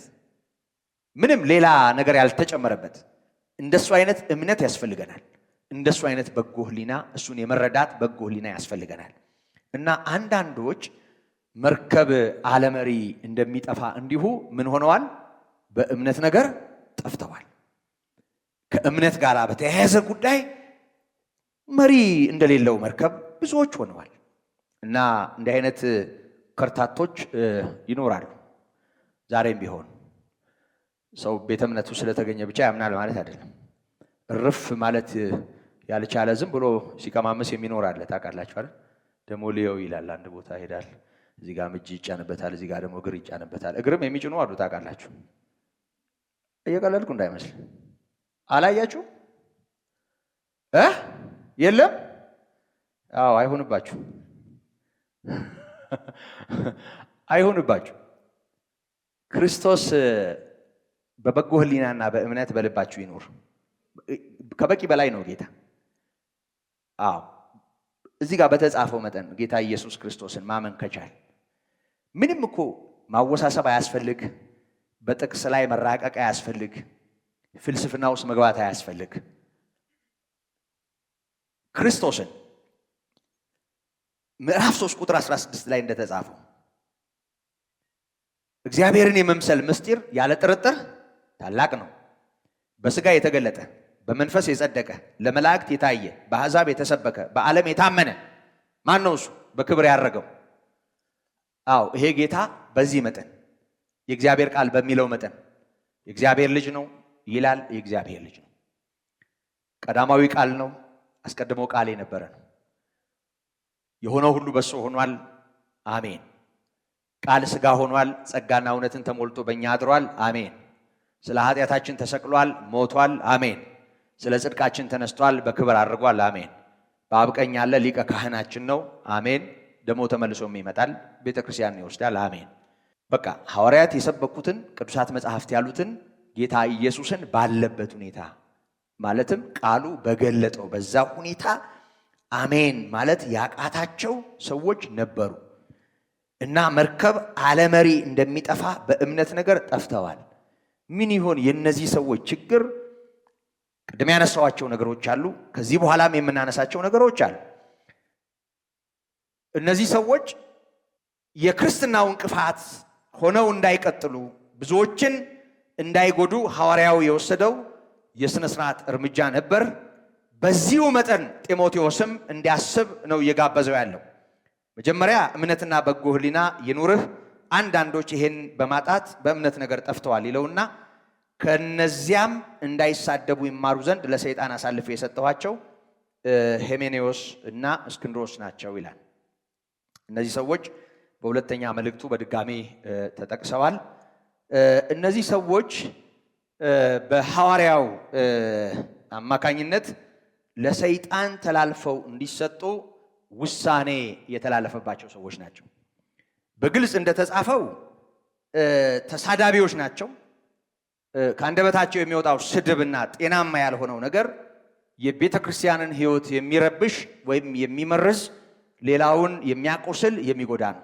ምንም ሌላ ነገር ያልተጨመረበት እንደሱ አይነት እምነት ያስፈልገናል። እንደሱ አይነት በጎ ሕሊና እሱን የመረዳት በጎ ሕሊና ያስፈልገናል። እና አንዳንዶች መርከብ አለመሪ እንደሚጠፋ እንዲሁ ምን ሆነዋል? በእምነት ነገር ጠፍተዋል። ከእምነት ጋር በተያያዘ ጉዳይ መሪ እንደሌለው መርከብ ብዙዎች ሆነዋል። እና እንዲህ አይነት ከርታቶች ይኖራሉ። ዛሬም ቢሆን ሰው ቤተ እምነቱ ስለተገኘ ብቻ ያምናል ማለት አይደለም። እርፍ ማለት ያልቻለ ዝም ብሎ ሲቀማመስ የሚኖር አለ። ታውቃላችሁ አይደል? ደሞ ሊየው ይላል። አንድ ቦታ ይሄዳል፣ እዚህ ጋር እጅ ይጫንበታል፣ እዚህ ጋር ደግሞ እግር ይጫንበታል። እግርም የሚጭኑ አሉ። ታውቃላችሁ? እየቀለልኩ እንዳይመስል። አላያችሁ? የለም? አዎ፣ አይሆንባችሁ አይሆንባችሁ። ክርስቶስ በበጎ ሕሊናና በእምነት በልባችሁ ይኖር። ከበቂ በላይ ነው ጌታ። አዎ፣ እዚህ ጋር በተጻፈው መጠን ጌታ ኢየሱስ ክርስቶስን ማመን ከቻል ምንም እኮ ማወሳሰብ አያስፈልግ፣ በጥቅስ ላይ መራቀቅ አያስፈልግ፣ ፍልስፍና ውስጥ መግባት አያስፈልግ። ክርስቶስን ምዕራፍ 3 ቁጥር 16 ላይ እንደተጻፈው እግዚአብሔርን የመምሰል ምስጢር ያለ ጥርጥር ታላቅ ነው። በሥጋ የተገለጠ በመንፈስ የጸደቀ ለመላእክት የታየ በአሕዛብ የተሰበከ በዓለም የታመነ ማን ነው? እሱ በክብር ያረገው። አዎ ይሄ ጌታ በዚህ መጠን የእግዚአብሔር ቃል በሚለው መጠን የእግዚአብሔር ልጅ ነው ይላል። የእግዚአብሔር ልጅ ነው። ቀዳማዊ ቃል ነው። አስቀድሞ ቃል የነበረ ነው። የሆነው ሁሉ በሱ ሆኗል። አሜን። ቃል ሥጋ ሆኗል። ጸጋና እውነትን ተሞልቶ በእኛ አድሯል። አሜን። ስለ ኃጢአታችን ተሰቅሏል፣ ሞቷል። አሜን። ስለ ጽድቃችን ተነስቷል፣ በክብር አድርጓል። አሜን። በአብ ቀኝ ያለ ሊቀ ካህናችን ነው። አሜን። ደግሞ ተመልሶም ይመጣል፣ ቤተ ክርስቲያን ይወስዳል። አሜን። በቃ ሐዋርያት የሰበኩትን ቅዱሳት መጻሕፍት ያሉትን ጌታ ኢየሱስን ባለበት ሁኔታ ማለትም ቃሉ በገለጠው በዛ ሁኔታ አሜን ማለት ያቃታቸው ሰዎች ነበሩ እና መርከብ አለመሪ እንደሚጠፋ በእምነት ነገር ጠፍተዋል። ምን ይሆን የነዚህ ሰዎች ችግር? ቅድም ያነሳዋቸው ነገሮች አሉ። ከዚህ በኋላም የምናነሳቸው ነገሮች አሉ። እነዚህ ሰዎች የክርስትናው እንቅፋት ሆነው እንዳይቀጥሉ፣ ብዙዎችን እንዳይጎዱ ሐዋርያው የወሰደው የሥነ ሥርዓት እርምጃ ነበር። በዚሁ መጠን ጢሞቴዎስም እንዲያስብ ነው እየጋበዘው ያለው። መጀመሪያ እምነትና በጎ ሕሊና ይኑርህ። አንዳንዶች ይሄን በማጣት በእምነት ነገር ጠፍተዋል ይለውና ከነዚያም እንዳይሳደቡ ይማሩ ዘንድ ለሰይጣን አሳልፌ የሰጠኋቸው ሄሜኔዎስ እና እስክንድሮስ ናቸው ይላል። እነዚህ ሰዎች በሁለተኛ መልእክቱ በድጋሚ ተጠቅሰዋል። እነዚህ ሰዎች በሐዋርያው አማካኝነት ለሰይጣን ተላልፈው እንዲሰጡ ውሳኔ የተላለፈባቸው ሰዎች ናቸው። በግልጽ እንደተጻፈው ተሳዳቢዎች ናቸው። ከአንደበታቸው የሚወጣው ስድብና ጤናማ ያልሆነው ነገር የቤተ ክርስቲያንን ሕይወት የሚረብሽ ወይም የሚመርዝ ሌላውን የሚያቆስል የሚጎዳ ነው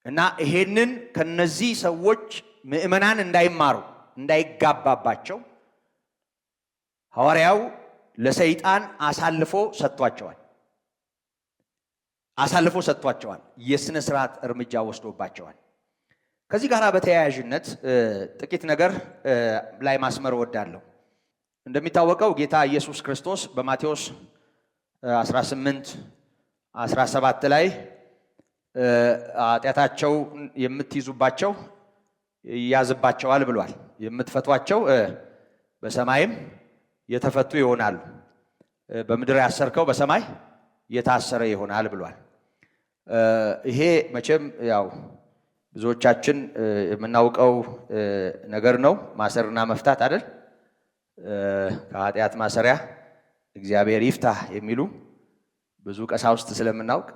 እና ይሄንን ከነዚህ ሰዎች ምዕመናን እንዳይማሩ እንዳይጋባባቸው ሐዋርያው ለሰይጣን አሳልፎ ሰጥቷቸዋል። የሥነ ሥርዓት እርምጃ ወስዶባቸዋል። ከዚህ ጋር በተያያዥነት ጥቂት ነገር ላይ ማስመር እወዳለሁ። እንደሚታወቀው ጌታ ኢየሱስ ክርስቶስ በማቴዎስ 18:17 ላይ ኃጢአታቸው የምትይዙባቸው ይያዝባቸዋል ብሏል። የምትፈቷቸው በሰማይም የተፈቱ ይሆናሉ፣ በምድር ያሰርከው በሰማይ የታሰረ ይሆናል ብሏል። ይሄ መቼም ያው ብዙዎቻችን የምናውቀው ነገር ነው። ማሰርና መፍታት አይደል? ከኃጢአት ማሰሪያ እግዚአብሔር ይፍታህ የሚሉ ብዙ ቀሳውስት ስለምናውቅ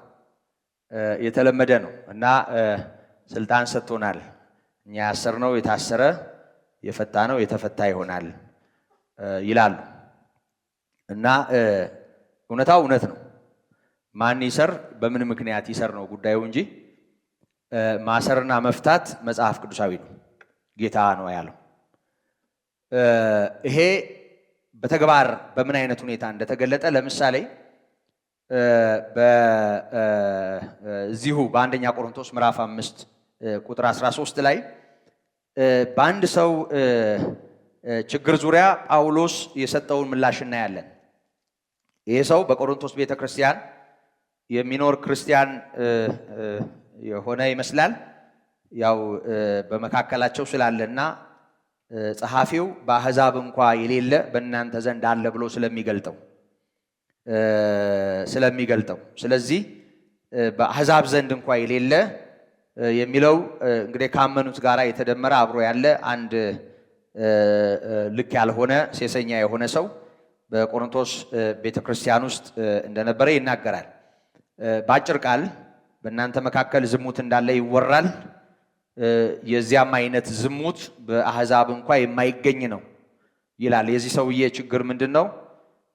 የተለመደ ነው እና ስልጣን ሰጥቶናል። እኛ ያሰርነው የታሰረ፣ የፈታነው የተፈታ ይሆናል ይላሉ እና እውነታው እውነት ነው። ማን ይሰር በምን ምክንያት ይሰር ነው ጉዳዩ እንጂ ማሰርና መፍታት መጽሐፍ ቅዱሳዊ ነው። ጌታ ነው ያለው። ይሄ በተግባር በምን አይነት ሁኔታ እንደተገለጠ ለምሳሌ በዚሁ በአንደኛ ቆሮንቶስ ምዕራፍ 5 ቁጥር 13 ላይ በአንድ ሰው ችግር ዙሪያ ጳውሎስ የሰጠውን ምላሽ እናያለን። ይሄ ሰው በቆሮንቶስ ቤተክርስቲያን የሚኖር ክርስቲያን የሆነ ይመስላል። ያው በመካከላቸው ስላለና ጸሐፊው በአሕዛብ እንኳ የሌለ በእናንተ ዘንድ አለ ብሎ ስለሚገልጠው ስለዚህ በአሕዛብ ዘንድ እንኳ የሌለ የሚለው እንግዲህ ካመኑት ጋራ የተደመረ አብሮ ያለ አንድ ልክ ያልሆነ ሴሰኛ የሆነ ሰው በቆሮንቶስ ቤተክርስቲያን ውስጥ እንደነበረ ይናገራል። በአጭር ቃል በእናንተ መካከል ዝሙት እንዳለ ይወራል። የዚያም አይነት ዝሙት በአሕዛብ እንኳ የማይገኝ ነው ይላል። የዚህ ሰውዬ ችግር ምንድነው?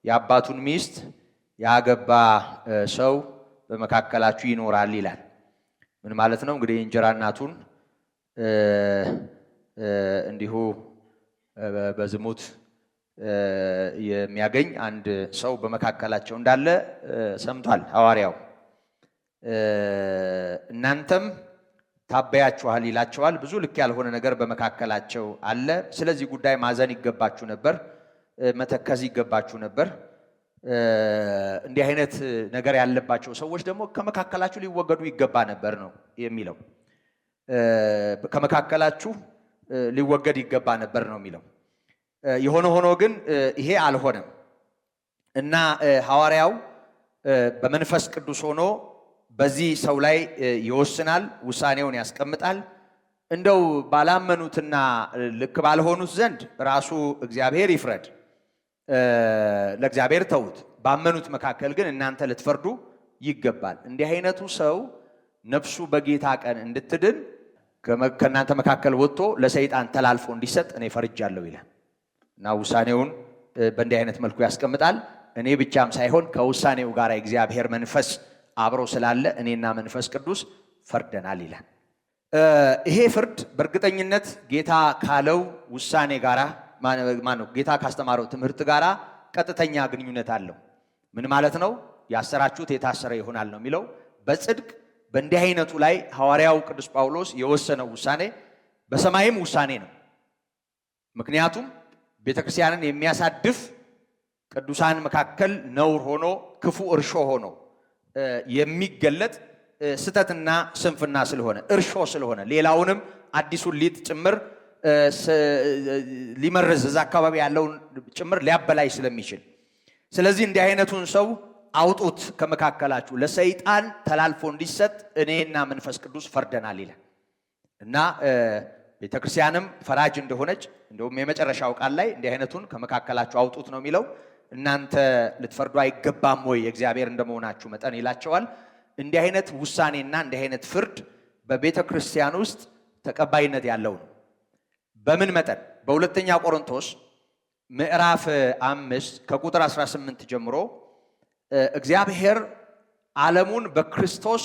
የአባቱን ሚስት ያገባ ሰው በመካከላችሁ ይኖራል ይላል። ምን ማለት ነው? እንግዲህ የእንጀራ እናቱን እንዲሁ በዝሙት የሚያገኝ አንድ ሰው በመካከላቸው እንዳለ ሰምቷል ሐዋርያው። እናንተም ታበያችኋል ይላቸዋል። ብዙ ልክ ያልሆነ ነገር በመካከላቸው አለ። ስለዚህ ጉዳይ ማዘን ይገባችሁ ነበር፣ መተከዝ ይገባችሁ ነበር። እንዲህ አይነት ነገር ያለባቸው ሰዎች ደግሞ ከመካከላችሁ ሊወገዱ ይገባ ነበር ነው የሚለው። ከመካከላችሁ ሊወገድ ይገባ ነበር ነው የሚለው። የሆነ ሆኖ ግን ይሄ አልሆነም እና ሐዋርያው በመንፈስ ቅዱስ ሆኖ በዚህ ሰው ላይ ይወስናል፣ ውሳኔውን ያስቀምጣል። እንደው ባላመኑትና ልክ ባልሆኑት ዘንድ ራሱ እግዚአብሔር ይፍረድ፣ ለእግዚአብሔር ተውት። ባመኑት መካከል ግን እናንተ ልትፈርዱ ይገባል። እንዲህ አይነቱ ሰው ነፍሱ በጌታ ቀን እንድትድን ከእናንተ መካከል ወጥቶ ለሰይጣን ተላልፎ እንዲሰጥ እኔ ፈርጃለሁ ይላል እና ውሳኔውን በእንዲህ አይነት መልኩ ያስቀምጣል። እኔ ብቻም ሳይሆን ከውሳኔው ጋር የእግዚአብሔር መንፈስ አብሮ ስላለ እኔና መንፈስ ቅዱስ ፈርደናል ይላል። ይሄ ፍርድ በእርግጠኝነት ጌታ ካለው ውሳኔ ጋራ ማነው ጌታ ካስተማረው ትምህርት ጋራ ቀጥተኛ ግንኙነት አለው። ምን ማለት ነው? ያሰራችሁት የታሰረ ይሆናል ነው የሚለው። በጽድቅ በእንዲህ አይነቱ ላይ ሐዋርያው ቅዱስ ጳውሎስ የወሰነው ውሳኔ በሰማይም ውሳኔ ነው። ምክንያቱም ቤተክርስቲያንን የሚያሳድፍ ቅዱሳን መካከል ነውር ሆኖ ክፉ እርሾ ሆኖ የሚገለጥ ስተትና ስንፍና ስለሆነ እርሾ ስለሆነ ሌላውንም አዲሱን ሊጥ ጭምር ሊመርዝ እዛ አካባቢ ያለውን ጭምር ሊያበላይ ስለሚችል፣ ስለዚህ እንዲህ አይነቱን ሰው አውጡት ከመካከላችሁ ለሰይጣን ተላልፎ እንዲሰጥ እኔና መንፈስ ቅዱስ ፈርደናል ይላል እና ቤተክርስቲያንም ፈራጅ እንደሆነች እንደውም የመጨረሻው ቃል ላይ እንዲህ አይነቱን ከመካከላችሁ አውጡት ነው የሚለው። እናንተ ልትፈርዱ አይገባም ወይ የእግዚአብሔር እንደመሆናችሁ መጠን ይላቸዋል። እንዲህ አይነት ውሳኔና እንዲህ አይነት ፍርድ በቤተክርስቲያን ውስጥ ተቀባይነት ያለው ነው። በምን መጠን? በሁለተኛ ቆሮንቶስ ምዕራፍ 5 ከቁጥር 18 ጀምሮ እግዚአብሔር ዓለሙን በክርስቶስ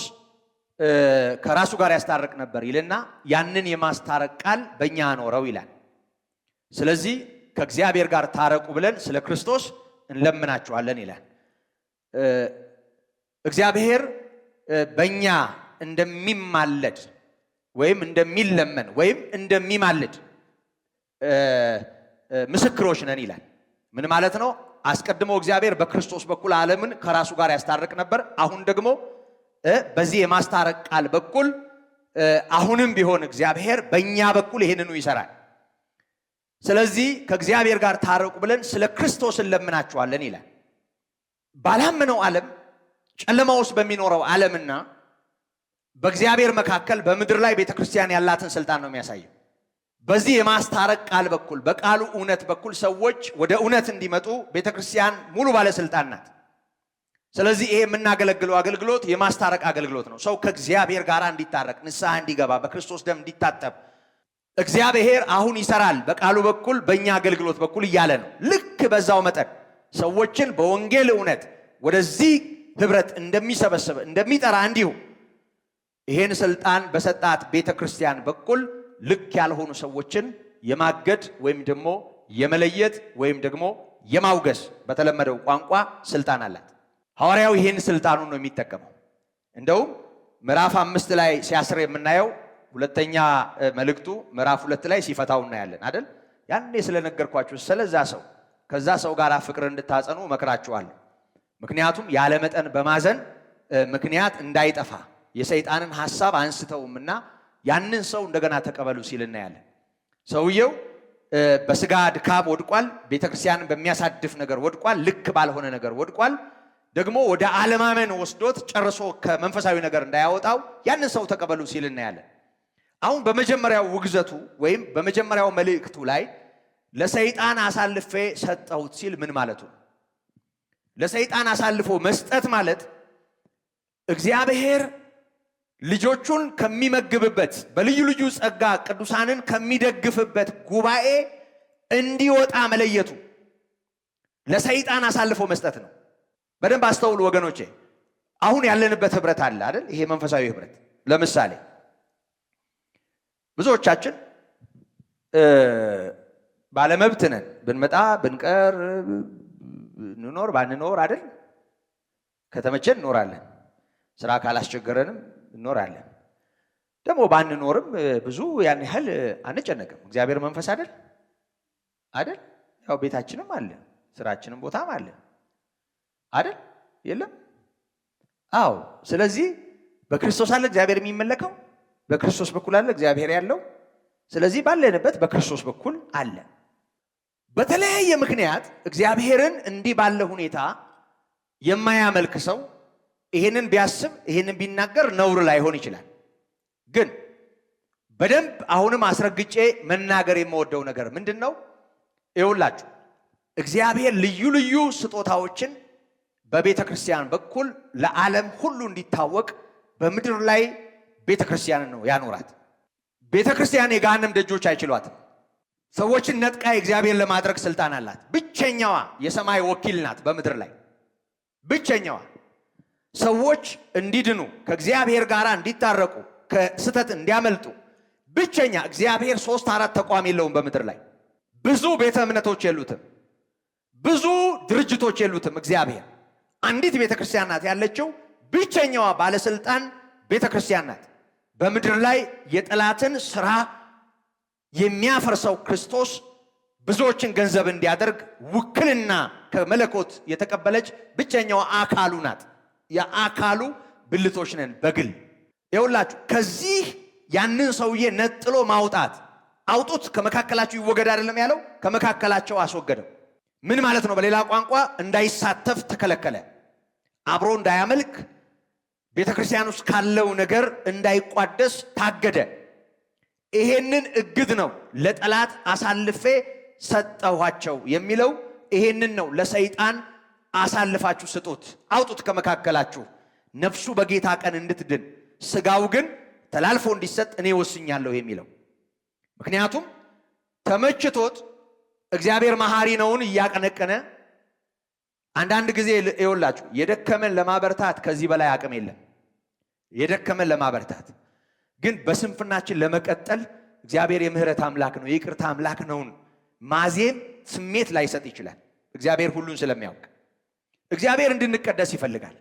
ከራሱ ጋር ያስታርቅ ነበር ይልና ያንን የማስታረቅ ቃል በእኛ አኖረው ይላል። ስለዚህ ከእግዚአብሔር ጋር ታረቁ ብለን ስለ ክርስቶስ እንለምናችኋለን ይላል። እግዚአብሔር በእኛ እንደሚማለድ ወይም እንደሚለመን ወይም እንደሚማልድ ምስክሮች ነን ይላል። ምን ማለት ነው? አስቀድሞ እግዚአብሔር በክርስቶስ በኩል ዓለምን ከራሱ ጋር ያስታርቅ ነበር። አሁን ደግሞ በዚህ የማስታረቅ ቃል በኩል አሁንም ቢሆን እግዚአብሔር በእኛ በኩል ይህንኑ ይሰራል። ስለዚህ ከእግዚአብሔር ጋር ታረቁ ብለን ስለ ክርስቶስ እንለምናችኋለን ይላል። ባላመነው ዓለም ጨለማ ውስጥ በሚኖረው ዓለምና በእግዚአብሔር መካከል በምድር ላይ ቤተክርስቲያን ያላትን ስልጣን ነው የሚያሳየው። በዚህ የማስታረቅ ቃል በኩል በቃሉ እውነት በኩል ሰዎች ወደ እውነት እንዲመጡ ቤተክርስቲያን ሙሉ ባለስልጣን ናት። ስለዚህ ይሄ የምናገለግለው አገልግሎት የማስታረቅ አገልግሎት ነው። ሰው ከእግዚአብሔር ጋር እንዲታረቅ፣ ንስሐ እንዲገባ፣ በክርስቶስ ደም እንዲታጠብ እግዚአብሔር አሁን ይሰራል በቃሉ በኩል በእኛ አገልግሎት በኩል እያለ ነው። ልክ በዛው መጠን ሰዎችን በወንጌል እውነት ወደዚህ ህብረት እንደሚሰበስብ እንደሚጠራ እንዲሁ ይሄን ስልጣን በሰጣት ቤተክርስቲያን በኩል ልክ ያልሆኑ ሰዎችን የማገድ ወይም ደግሞ የመለየት ወይም ደግሞ የማውገዝ በተለመደው ቋንቋ ስልጣን አላት። ሐዋርያው ይሄን ስልጣኑን ነው የሚጠቀመው። እንደውም ምዕራፍ 5 ላይ ሲያስር የምናየው ሁለተኛ መልእክቱ ምዕራፍ 2 ላይ ሲፈታው እናያለን አይደል? ያኔ ስለነገርኳችሁ ስለዛ ሰው ከዛ ሰው ጋር ፍቅር እንድታጸኑ መክራችኋለሁ። ምክንያቱም ያለ መጠን በማዘን ምክንያት እንዳይጠፋ የሰይጣንን ሐሳብ አንስተውምና ያንን ሰው እንደገና ተቀበሉ ሲል እናያለን። ሰውየው በስጋ ድካም ወድቋል። ቤተክርስቲያንን በሚያሳድፍ ነገር ወድቋል። ልክ ባልሆነ ነገር ወድቋል። ደግሞ ወደ አለማመን ወስዶት ጨርሶ ከመንፈሳዊ ነገር እንዳያወጣው ያንን ሰው ተቀበሉ ሲል እናያለን። አሁን በመጀመሪያው ውግዘቱ ወይም በመጀመሪያው መልእክቱ ላይ ለሰይጣን አሳልፌ ሰጠሁት ሲል ምን ማለቱ ነው? ለሰይጣን አሳልፎ መስጠት ማለት እግዚአብሔር ልጆቹን ከሚመግብበት በልዩ ልዩ ጸጋ ቅዱሳንን ከሚደግፍበት ጉባኤ እንዲወጣ መለየቱ ለሰይጣን አሳልፎ መስጠት ነው። በደንብ አስተውሉ ወገኖቼ። አሁን ያለንበት ህብረት አለ አይደል? ይሄ መንፈሳዊ ህብረት። ለምሳሌ ብዙዎቻችን ባለመብት ነን። ብንመጣ ብንቀር እንኖር ባንኖር አይደል? ከተመቸን እንኖራለን። ስራ ካላስቸገረንም እንኖራለን። ደግሞ ባንኖርም ብዙ ያን ያህል አንጨነቅም። እግዚአብሔር መንፈስ አይደል? ያው ቤታችንም አለ፣ ስራችንም ቦታም አለ አይደል? የለም? አዎ። ስለዚህ በክርስቶስ አለ እግዚአብሔር የሚመለከው፣ በክርስቶስ በኩል አለ እግዚአብሔር ያለው። ስለዚህ ባለንበት በክርስቶስ በኩል አለ። በተለያየ ምክንያት እግዚአብሔርን እንዲህ ባለ ሁኔታ የማያመልክ ሰው ይሄንን ቢያስብ ይሄንን ቢናገር ነውር ላይሆን ይችላል። ግን በደንብ አሁንም አስረግጬ መናገር የምወደው ነገር ምንድነው? ይኸውላችሁ እግዚአብሔር ልዩ ልዩ ስጦታዎችን በቤተ ክርስቲያን በኩል ለዓለም ሁሉ እንዲታወቅ በምድር ላይ ቤተ ክርስቲያንን ነው ያኖራት። ቤተ ክርስቲያን የገሃነም ደጆች አይችሏትም። ሰዎችን ነጥቃ እግዚአብሔር ለማድረግ ስልጣን አላት። ብቸኛዋ የሰማይ ወኪል ናት በምድር ላይ ብቸኛዋ። ሰዎች እንዲድኑ ከእግዚአብሔር ጋር እንዲታረቁ ከስተት እንዲያመልጡ ብቸኛ እግዚአብሔር 3-4 ተቋም የለውም በምድር ላይ። ብዙ ቤተ እምነቶች የሉትም፣ ብዙ ድርጅቶች የሉትም። እግዚአብሔር አንዲት ቤተ ክርስቲያን ናት ያለችው። ብቸኛዋ ባለስልጣን ቤተ ክርስቲያን ናት በምድር ላይ። የጠላትን ስራ የሚያፈርሰው ክርስቶስ ብዙዎችን ገንዘብ እንዲያደርግ ውክልና ከመለኮት የተቀበለች ብቸኛዋ አካሉ ናት። የአካሉ ብልቶች ነን በግል። ይኸውላችሁ ከዚህ ያንን ሰውዬ ነጥሎ ማውጣት፣ አውጡት ከመካከላችሁ ይወገድ አይደለም ያለው፣ ከመካከላቸው አስወገደው። ምን ማለት ነው? በሌላ ቋንቋ እንዳይሳተፍ ተከለከለ። አብሮ እንዳያመልክ፣ ቤተ ክርስቲያን ውስጥ ካለው ነገር እንዳይቋደስ ታገደ። ይሄንን እግድ ነው ለጠላት አሳልፌ ሰጠኋቸው የሚለው። ይሄንን ነው ለሰይጣን አሳልፋችሁ ስጡት፣ አውጡት ከመካከላችሁ፣ ነፍሱ በጌታ ቀን እንድትድን ስጋው ግን ተላልፎ እንዲሰጥ እኔ ወስኛለሁ የሚለው። ምክንያቱም ተመችቶት እግዚአብሔር መሐሪ ነውን እያቀነቀነ አንዳንድ ጊዜ ይኸውላችሁ የደከመን ለማበርታት ከዚህ በላይ አቅም የለም። የደከመን ለማበርታት ግን በስንፍናችን ለመቀጠል እግዚአብሔር የምህረት አምላክ ነው፣ የይቅርታ አምላክ ነውን ማዜም ስሜት ላይሰጥ ይችላል። እግዚአብሔር ሁሉን ስለሚያውቅ እግዚአብሔር እንድንቀደስ ይፈልጋል።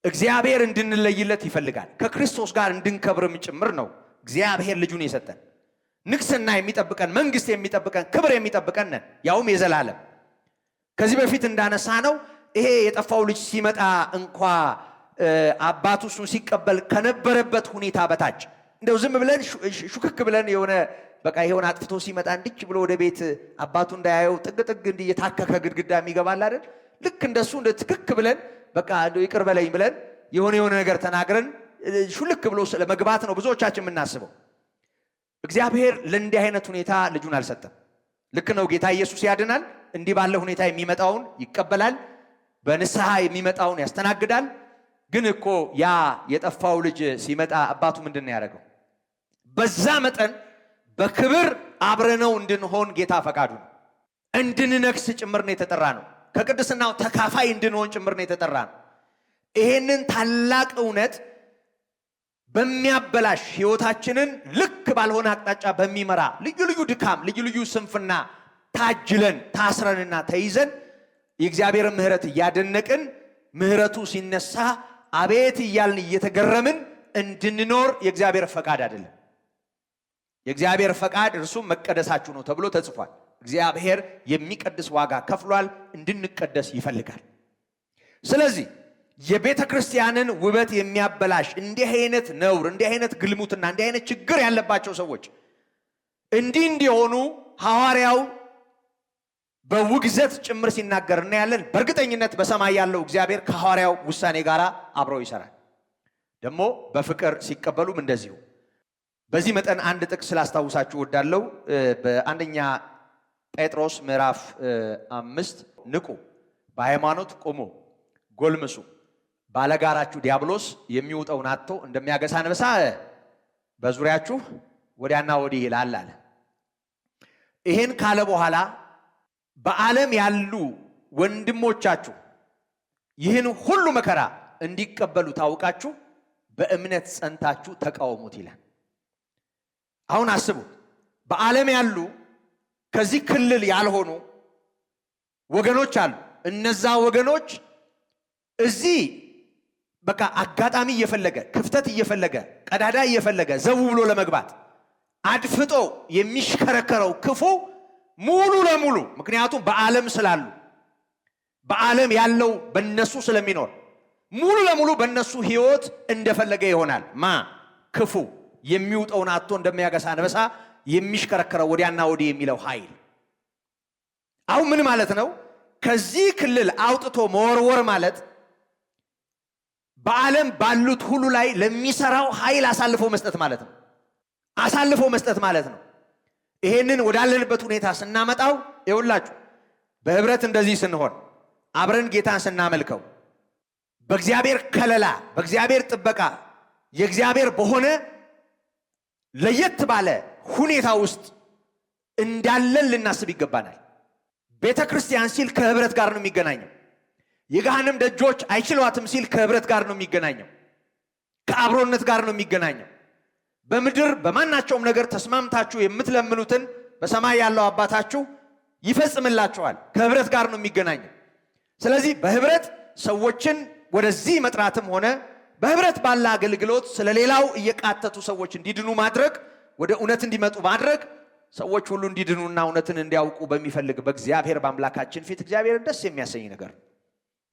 እግዚአብሔር እንድንለይለት ይፈልጋል። ከክርስቶስ ጋር እንድንከብርም ጭምር ነው እግዚአብሔር ልጁን የሰጠን። ንግስና የሚጠብቀን፣ መንግስት የሚጠብቀን፣ ክብር የሚጠብቀን ነን፣ ያውም የዘላለም። ከዚህ በፊት እንዳነሳ ነው ይሄ የጠፋው ልጅ ሲመጣ እንኳ አባቱ እሱን ሲቀበል ከነበረበት ሁኔታ በታች እንደው ዝም ብለን ሹክክ ብለን የሆነ በቃ ይሄውን አጥፍቶ ሲመጣ እንድች ብሎ ወደ ቤት አባቱ እንዳያየው ጥግ ጥግ እንዲህ የታከከ ግድግዳ የሚገባል አይደል? ልክ እንደሱ እንደ ትክክ ብለን በቃ እንደው ይቅር በለኝ ብለን የሆነ ነገር ተናግረን ሹልክ ብሎ ስለመግባት ነው ብዙዎቻችን የምናስበው። እግዚአብሔር ለእንዲህ አይነት ሁኔታ ልጁን አልሰጠም። ልክ ነው፣ ጌታ ኢየሱስ ያድናል። እንዲህ ባለ ሁኔታ የሚመጣውን ይቀበላል፣ በንስሐ የሚመጣውን ያስተናግዳል። ግን እኮ ያ የጠፋው ልጅ ሲመጣ አባቱ ምንድን ነው ያደረገው? በዛ መጠን በክብር አብረነው እንድንሆን ጌታ ፈቃዱ ነው። እንድንነግስ ጭምር ነው የተጠራ ነው። ከቅድስናው ተካፋይ እንድንሆን ጭምር ነው የተጠራ ነው። ይሄንን ታላቅ እውነት በሚያበላሽ ህይወታችንን ልክ ባልሆነ አቅጣጫ በሚመራ ልዩ ልዩ ድካም፣ ልዩ ልዩ ስንፍና ታጅለን ታስረንና ተይዘን የእግዚአብሔርን ምህረት እያደነቅን ምህረቱ ሲነሳ አቤት እያልን እየተገረምን እንድንኖር የእግዚአብሔር ፈቃድ አይደለም። የእግዚአብሔር ፈቃድ እርሱም መቀደሳችሁ ነው ተብሎ ተጽፏል። እግዚአብሔር የሚቀድስ ዋጋ ከፍሏል፣ እንድንቀደስ ይፈልጋል። ስለዚህ የቤተ ክርስቲያንን ውበት የሚያበላሽ እንዲህ አይነት ነውር፣ እንዲህ አይነት ግልሙትና፣ እንዲህ አይነት ችግር ያለባቸው ሰዎች እንዲሆኑ ሐዋርያው በውግዘት ጭምር ሲናገር እናያለን። በእርግጠኝነት በሰማይ ያለው እግዚአብሔር ከሐዋርያው ውሳኔ ጋር አብረው ይሰራል። ደግሞ በፍቅር ሲቀበሉም እንደዚሁ። በዚህ መጠን አንድ ጥቅስ ስላስታውሳችሁ ወዳለው በአንደኛ ጴጥሮስ ምዕራፍ 5 ንቁ፣ በሃይማኖት ቁሙ፣ ጎልምሱ፣ ባለጋራችሁ ዲያብሎስ የሚውጠውን አጥቶ እንደሚያገሳ አንበሳ በዙሪያችሁ ወዲያና ወዲህ ይላል አለ። ይሄን ካለ በኋላ በዓለም ያሉ ወንድሞቻችሁ ይህን ሁሉ መከራ እንዲቀበሉ ታውቃችሁ በእምነት ጸንታችሁ ተቃወሙት ይላል። አሁን አስቡ፣ በዓለም ያሉ ከዚህ ክልል ያልሆኑ ወገኖች አሉ። እነዛ ወገኖች እዚህ በቃ አጋጣሚ እየፈለገ ክፍተት እየፈለገ ቀዳዳ እየፈለገ ዘው ብሎ ለመግባት አድፍጦ የሚሽከረከረው ክፉ ሙሉ ለሙሉ ምክንያቱም በዓለም ስላሉ በዓለም ያለው በነሱ ስለሚኖር ሙሉ ለሙሉ በነሱ ሕይወት እንደፈለገ ይሆናል። ክፉ የሚውጠውን አጥቶ እንደሚያገሳ አንበሳ የሚሽከረከረው ወዲያና ወዲህ የሚለው ኃይል አሁን ምን ማለት ነው? ከዚህ ክልል አውጥቶ መወርወር ማለት በዓለም ባሉት ሁሉ ላይ ለሚሰራው ኃይል አሳልፎ መስጠት ማለት ነው። አሳልፎ መስጠት ማለት ነው። ይሄንን ወዳለንበት ሁኔታ ስናመጣው ይኸውላችሁ በህብረት እንደዚህ ስንሆን አብረን ጌታን ስናመልከው በእግዚአብሔር ከለላ በእግዚአብሔር ጥበቃ የእግዚአብሔር በሆነ ለየት ባለ ሁኔታ ውስጥ እንዳለን ልናስብ ይገባናል። ቤተ ክርስቲያን ሲል ከህብረት ጋር ነው የሚገናኘው። የገሃነም ደጆች አይችሏትም ሲል ከህብረት ጋር ነው የሚገናኘው። ከአብሮነት ጋር ነው የሚገናኘው። በምድር በማናቸውም ነገር ተስማምታችሁ የምትለምኑትን በሰማይ ያለው አባታችሁ ይፈጽምላችኋል። ከህብረት ጋር ነው የሚገናኘው። ስለዚህ በህብረት ሰዎችን ወደዚህ መጥራትም ሆነ በህብረት ባለ አገልግሎት ስለሌላው እየቃተቱ ሰዎች እንዲድኑ ማድረግ፣ ወደ እውነት እንዲመጡ ማድረግ፣ ሰዎች ሁሉ እንዲድኑና እውነትን እንዲያውቁ በሚፈልግ በእግዚአብሔር በአምላካችን ፊት እግዚአብሔርን ደስ የሚያሰኝ ነገር።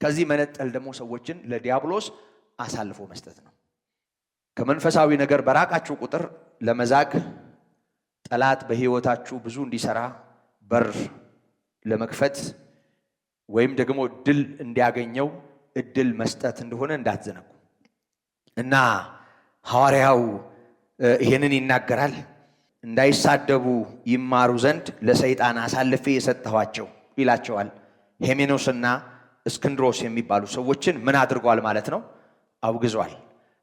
ከዚህ መነጠል ደግሞ ሰዎችን ለዲያብሎስ አሳልፎ መስጠት ነው። ከመንፈሳዊ ነገር በራቃችሁ ቁጥር ለመዛግ ጠላት በህይወታችሁ ብዙ እንዲሰራ በር ለመክፈት ወይም ደግሞ እድል እንዲያገኘው እድል መስጠት እንደሆነ እንዳትዘነጉ እና ሐዋርያው ይሄንን ይናገራል። እንዳይሳደቡ ይማሩ ዘንድ ለሰይጣን አሳልፌ የሰጠኋቸው ይላቸዋል። ሄሜኖስና እስክንድሮስ የሚባሉ ሰዎችን ምን አድርጓል ማለት ነው? አውግዟል።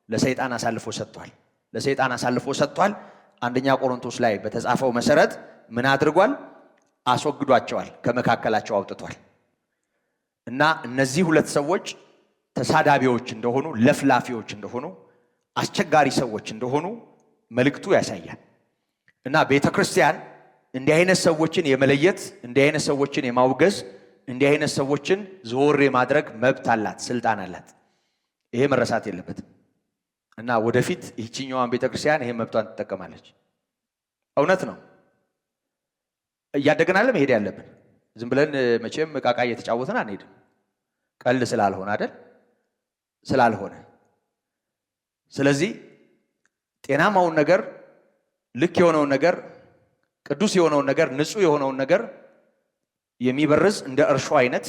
ለሰይጣን አሳልፎ ሰጥቷል። ለሰይጣን አሳልፎ ሰጥቷል። አንደኛ ቆሮንቶስ ላይ በተጻፈው መሰረት ምን አድርጓል? አስወግዷቸዋል፣ ከመካከላቸው አውጥቷል። እና እነዚህ ሁለት ሰዎች ተሳዳቢዎች እንደሆኑ፣ ለፍላፊዎች እንደሆኑ፣ አስቸጋሪ ሰዎች እንደሆኑ መልእክቱ ያሳያል። እና ቤተ ክርስቲያን እንዲህ አይነት ሰዎችን የመለየት፣ እንዲህ አይነት ሰዎችን የማውገዝ፣ እንዲህ አይነት ሰዎችን ዘወር የማድረግ መብት አላት፣ ስልጣን አላት። ይሄ መረሳት የለበትም። እና ወደፊት ይህችኛዋን ቤተ ክርስቲያን ይሄ መብቷን ትጠቀማለች። እውነት ነው። እያደግናለ መሄድ ያለብን ዝም ብለን መቼም ዕቃ ዕቃ እየተጫወትን አንሄድም። ቀልድ ስላልሆነ አይደል? ስላልሆነ ስለዚህ ጤናማውን ነገር፣ ልክ የሆነውን ነገር፣ ቅዱስ የሆነውን ነገር፣ ንጹህ የሆነውን ነገር የሚበርዝ እንደ እርሾ አይነት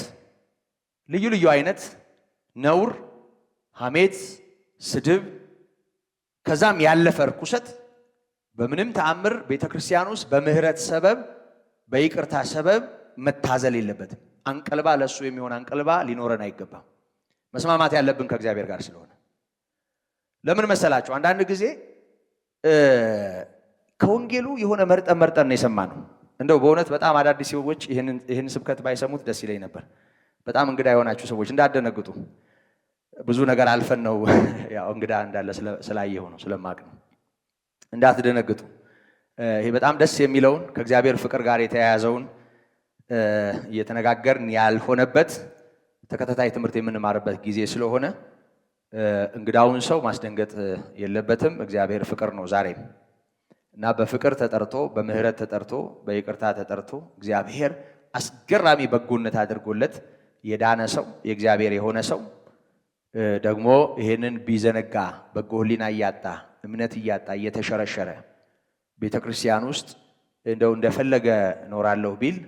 ልዩ ልዩ አይነት ነውር፣ ሐሜት፣ ስድብ ከዛም ያለፈ ርኩሰት በምንም ተአምር ቤተክርስቲያን ውስጥ በምህረት ሰበብ በይቅርታ ሰበብ መታዘል የለበትም። አንቀልባ ለሱ የሚሆን አንቀልባ ሊኖረን አይገባም። መስማማት ያለብን ከእግዚአብሔር ጋር ስለሆነ ለምን መሰላችሁ? አንዳንድ ጊዜ ከወንጌሉ የሆነ መርጠን ነው የሰማነው። እንደው በእውነት በጣም አዳዲስ ሰዎች ይህን ስብከት ባይሰሙት ደስ ይለኝ ነበር። በጣም እንግዳ የሆናችሁ ሰዎች እንዳትደነግጡ። ብዙ ነገር አልፈን ነው ያው እንግዳ እንዳለ ስላየሁ ነው ስለማቅ ነው። እንዳትደነግጡ። ይሄ በጣም ደስ የሚለውን ከእግዚአብሔር ፍቅር ጋር የተያያዘውን እየተነጋገርን ያልሆነበት ተከታታይ ትምህርት የምንማርበት ጊዜ ስለሆነ እንግዳውን ሰው ማስደንገጥ የለበትም። እግዚአብሔር ፍቅር ነው ዛሬም እና በፍቅር ተጠርቶ በምህረት ተጠርቶ በይቅርታ ተጠርቶ እግዚአብሔር አስገራሚ በጎነት አድርጎለት የዳነ ሰው የእግዚአብሔር የሆነ ሰው ደግሞ ይሄንን ቢዘነጋ በጎ ሕሊና እያጣ እምነት እያጣ እየተሸረሸረ ቤተክርስቲያን ውስጥ እንደው እንደፈለገ ኖራለሁ ቢል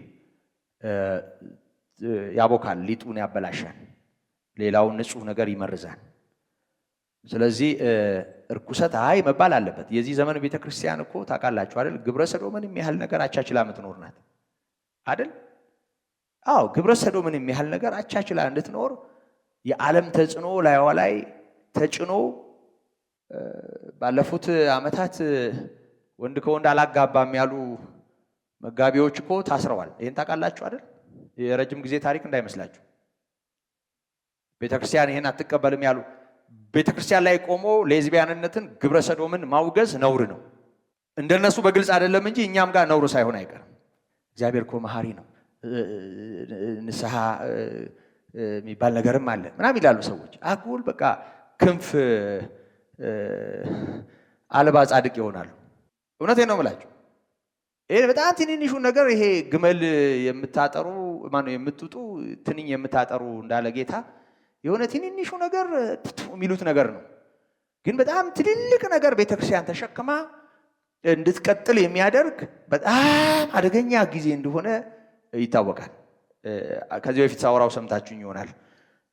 ያቦካል፣ ሊጡን ያበላሻል፣ ሌላውን ንጹህ ነገር ይመርዛል። ስለዚህ እርኩሰት አይ መባል አለበት። የዚህ ዘመን ቤተክርስቲያን እኮ ታውቃላችሁ አይደል? ግብረ ሰዶምን የሚያህል ነገር አቻችላ የምትኖር ናት አይደል? አዎ፣ ግብረ ሰዶምን የሚያህል ነገር አቻችላ እንድትኖር የዓለም ተጽዕኖ ላይዋ ላይ ተጭኖ ባለፉት ዓመታት ወንድ ከወንድ አላጋባም ያሉ መጋቢዎች እኮ ታስረዋል። ይሄን ታውቃላችሁ አይደል? የረጅም ጊዜ ታሪክ እንዳይመስላችሁ። ቤተክርስቲያን ይሄን አትቀበልም ያሉ ቤተክርስቲያን ላይ ቆሞ ሌዝቢያንነትን ግብረ ሰዶምን ማውገዝ ነውር ነው። እንደነሱ በግልጽ አይደለም እንጂ እኛም ጋር ነውር ሳይሆን አይቀርም። እግዚአብሔር እኮ መሐሪ ነው፣ ንስሐ የሚባል ነገርም አለ ምናምን ይላሉ ሰዎች። አጉል በቃ ክንፍ አልባ ጻድቅ ይሆናሉ። እውነቴን ነው የምላችሁ። ይሄ በጣም ትንንሹን ነገር ይሄ ግመል የምታጠሩ ማነው የምትውጡ ትንኝ የምታጠሩ እንዳለ ጌታ የሆነ ትንንሹ ነገር የሚሉት ነገር ነው። ግን በጣም ትልልቅ ነገር ቤተክርስቲያን ተሸክማ እንድትቀጥል የሚያደርግ በጣም አደገኛ ጊዜ እንደሆነ ይታወቃል። ከዚህ በፊት ሳወራው ሰምታችሁኝ ይሆናል።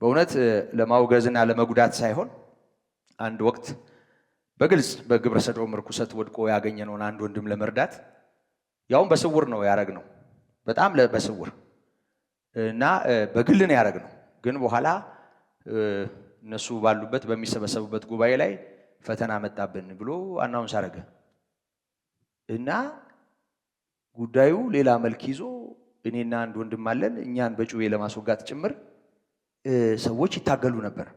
በእውነት ለማውገዝና ለመጉዳት ሳይሆን አንድ ወቅት በግልጽ በግብረ ሰዶም ርኩሰት ወድቆ ያገኘነውን አንድ ወንድም ለመርዳት ያውም በስውር ነው ያረግነው፣ በጣም በስውር እና በግል ነው ያረግነው። ግን በኋላ እነሱ ባሉበት በሚሰበሰቡበት ጉባኤ ላይ ፈተና መጣብን ብሎ አናውንስ አረገ እና ጉዳዩ ሌላ መልክ ይዞ እኔና አንድ ወንድም አለን እኛን በጩቤ ለማስወጋት ጭምር ሰዎች ይታገሉ ነበር።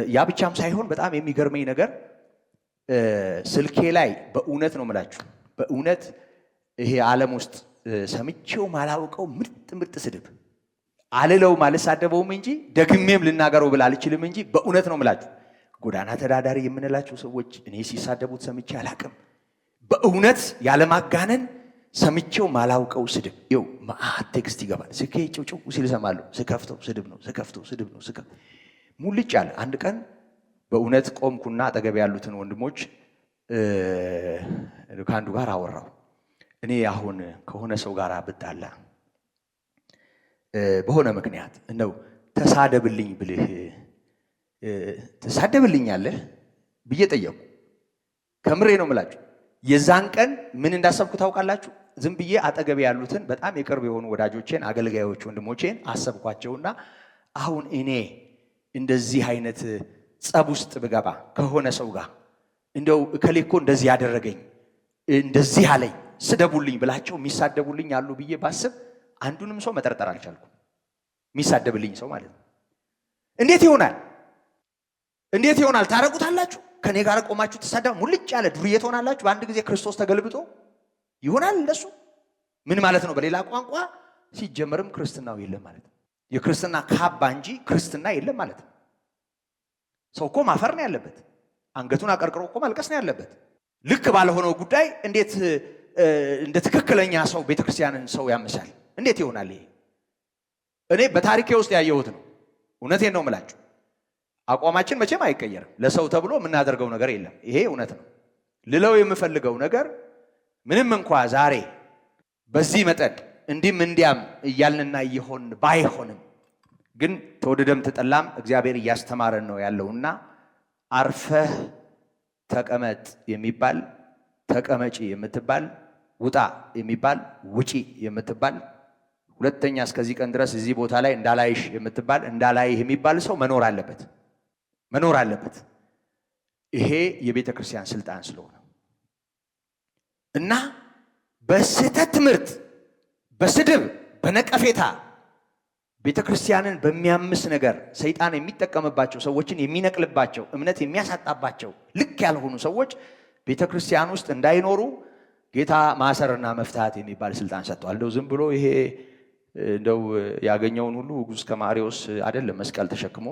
ያ ብቻም ሳይሆን በጣም የሚገርመኝ ነገር ስልኬ ላይ በእውነት ነው የምላችሁ፣ በእውነት ይሄ ዓለም ውስጥ ሰምቼው ማላውቀው ምርጥ ስድብ አልለውም አልሳደበውም እንጂ ደግሜም ልናገረው ብል አልችልም እንጂ በእውነት ነው የምላችሁ። ጎዳና ተዳዳሪ የምንላቸው ሰዎች እኔ ሲሳደቡት ሰምቼ አላቅም። በእውነት ያለማጋነን ሰምቼው ማላውቀው ስድብ ይው ማአት ቴክስት ይገባል። ስልኬ ጭውጭው ሲል ሰማለሁ። ስከፍተው ስድብ ነው፣ ስከፍተው ስድብ ነው። ሙልጭ አለ። አንድ ቀን በእውነት ቆምኩና አጠገብ ያሉትን ወንድሞች ከአንዱ ጋር አወራው። እኔ አሁን ከሆነ ሰው ጋር ብጣላ በሆነ ምክንያት እንደው ተሳደብልኝ ብልህ ተሳደብልኛለህ ብዬ ጠየቁ። ከምሬ ነው የምላችሁ። የዛን ቀን ምን እንዳሰብኩ ታውቃላችሁ? ዝም ብዬ አጠገብ ያሉትን በጣም የቅርብ የሆኑ ወዳጆቼን፣ አገልጋዮች ወንድሞቼን አሰብኳቸውና አሁን እኔ እንደዚህ አይነት ጸብ ውስጥ ብገባ ከሆነ ሰው ጋር እንደው እከሌ እኮ እንደዚህ ያደረገኝ እንደዚህ አለኝ ስደቡልኝ ብላቸው የሚሳደቡልኝ አሉ ብዬ ባስብ አንዱንም ሰው መጠርጠር አልቻልኩም። የሚሳደብልኝ ሰው ማለት ነው። እንዴት ይሆናል? እንዴት ይሆናል? ታረቁታላችሁ። ከኔ ጋር ቆማችሁ ተሳደቡ ሙልጭ ያለ ዱርዬ ትሆናላችሁ። በአንድ ጊዜ ክርስቶስ ተገልብጦ ይሆናል እንደሱ። ምን ማለት ነው? በሌላ ቋንቋ ሲጀመርም ክርስትናው የለም ማለት ነው። የክርስትና ካባ እንጂ ክርስትና የለም ማለት ነው። ሰው እኮ ማፈር ነው ያለበት። አንገቱን አቀርቅሮ እኮ ማልቀስ ነው ያለበት። ልክ ባልሆነው ጉዳይ እንዴት እንደ ትክክለኛ ሰው ቤተክርስቲያንን ሰው ያመሳል? እንዴት ይሆናል ይሄ? እኔ በታሪኬ ውስጥ ያየሁት ነው። እውነቴን ነው የምላችሁ። አቋማችን መቼም አይቀየርም። ለሰው ተብሎ የምናደርገው ነገር የለም። ይሄ እውነት ነው። ልለው የምፈልገው ነገር ምንም እንኳ ዛሬ በዚህ መጠን እንዲህም እንዲያም እያልንና እየሆን ባይሆንም ግን ተወደደም ተጠላም እግዚአብሔር እያስተማረን ነው ያለውና አርፈህ ተቀመጥ የሚባል ተቀመጪ የምትባል ውጣ የሚባል ውጪ የምትባል ሁለተኛ እስከዚህ ቀን ድረስ እዚህ ቦታ ላይ እንዳላይሽ የምትባል እንዳላይህ የሚባል ሰው መኖር አለበት። ይሄ የቤተ ክርስቲያን ስልጣን ስለሆነ እና በስህተት ትምህርት፣ በስድብ፣ በነቀፌታ ቤተ ክርስቲያንን በሚያምስ ነገር ሰይጣን የሚጠቀምባቸው ሰዎችን የሚነቅልባቸው እምነት የሚያሳጣባቸው ልክ ያልሆኑ ሰዎች ቤተ ክርስቲያን ውስጥ እንዳይኖሩ ጌታ ማሰርና መፍታት የሚባል ስልጣን ሰጥቷል። እንደው ዝም ብሎ ይሄ እንደው ያገኘውን ሁሉ ውጉዝ ከማሪዎስ አይደለም መስቀል ተሸክሞ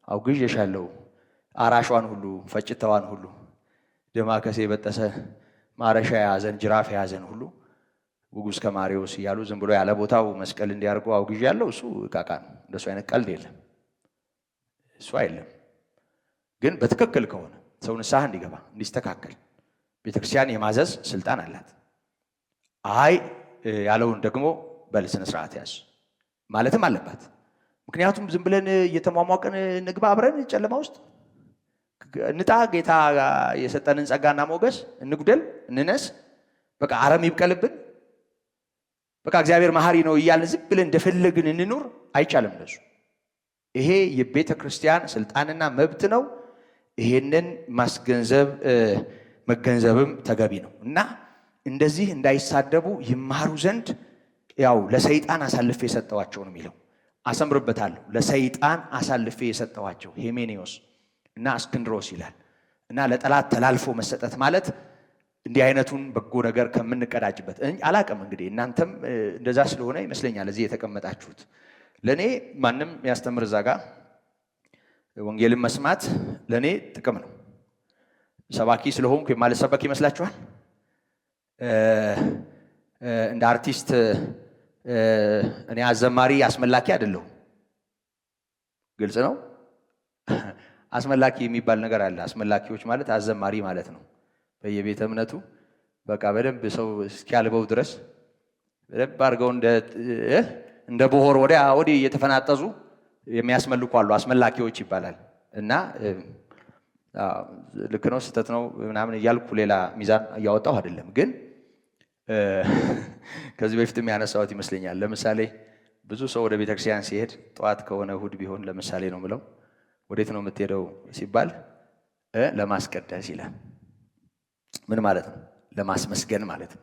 አውግዤሻለሁ አራሿን ሁሉ ፈጭተዋን ሁሉ ደማከሴ በጠሰ ማረሻ ያዘን ጅራፍ ያዘን ሁሉ ውጉዝ ከማሪዎስ እያሉ ዝም ብሎ ያለ ቦታው መስቀል እንዲያርጉ አውግዣለሁ። እሱ ቃቃ ነው። እንደሱ አይነት ቀልድ የለም። እሱ አይደለም። ግን በትክክል ከሆነ ሰው ንስሐ እንዲገባ እንዲስተካከል ቤተክርስቲያን የማዘዝ ስልጣን አላት። አይ ያለውን ደግሞ በል ስነ ስርዓት ያዝ ማለትም አለባት። ምክንያቱም ዝም ብለን እየተሟሟቅን ንግባ አብረን ጨለማ ውስጥ ንጣ ጌታ የሰጠንን ጸጋና ሞገስ እንጉደል እንነስ በቃ አረም ይብቀልብን በቃ እግዚአብሔር መሐሪ ነው እያልን ዝም ብለን እንደፈለግን እንኑር አይቻልም። እንደሱ ይሄ የቤተ ክርስቲያን ስልጣንና መብት ነው። ይሄንን ማስገንዘብ መገንዘብም ተገቢ ነው እና እንደዚህ እንዳይሳደቡ ይማሩ ዘንድ ያው ለሰይጣን አሳልፌ የሰጠዋቸው ነው የሚለው። አሰምርበታለሁ። ለሰይጣን አሳልፌ የሰጠዋቸው ሄሜኔዎስ እና እስክንድሮስ ይላል እና ለጠላት ተላልፎ መሰጠት ማለት እንዲህ አይነቱን በጎ ነገር ከምንቀዳጅበት አላቅም። እንግዲህ እናንተም እንደዛ ስለሆነ ይመስለኛል እዚህ የተቀመጣችሁት። ለኔ ማንም ያስተምር እዛ ጋር ወንጌልን መስማት ለኔ ጥቅም ነው። ሰባኪ ስለሆንኩ የማልሰበክ ይመስላችኋል? እንደ አርቲስት እኔ አዘማሪ አስመላኪ አይደለሁም። ግልጽ ነው። አስመላኪ የሚባል ነገር አለ። አስመላኪዎች ማለት አዘማሪ ማለት ነው። በየቤተ እምነቱ በቃ በደንብ ሰው እስኪያልበው ድረስ በደንብ አድርገው እንደ ቦሆር ወዲያ ወዲህ እየተፈናጠዙ የሚያስመልኩ አሉ። አስመላኪዎች ይባላል። እና ልክ ነው ስህተት ነው ምናምን እያልኩ ሌላ ሚዛን እያወጣሁ አይደለም። ግን ከዚህ በፊትም ያነሳሁት ይመስለኛል። ለምሳሌ ብዙ ሰው ወደ ቤተክርስቲያን ሲሄድ ጠዋት ከሆነ እሑድ ቢሆን ለምሳሌ ነው ምለው ወዴት ነው የምትሄደው ሲባል ለማስቀደስ ይላል። ምን ማለት ነው? ለማስመስገን ማለት ነው።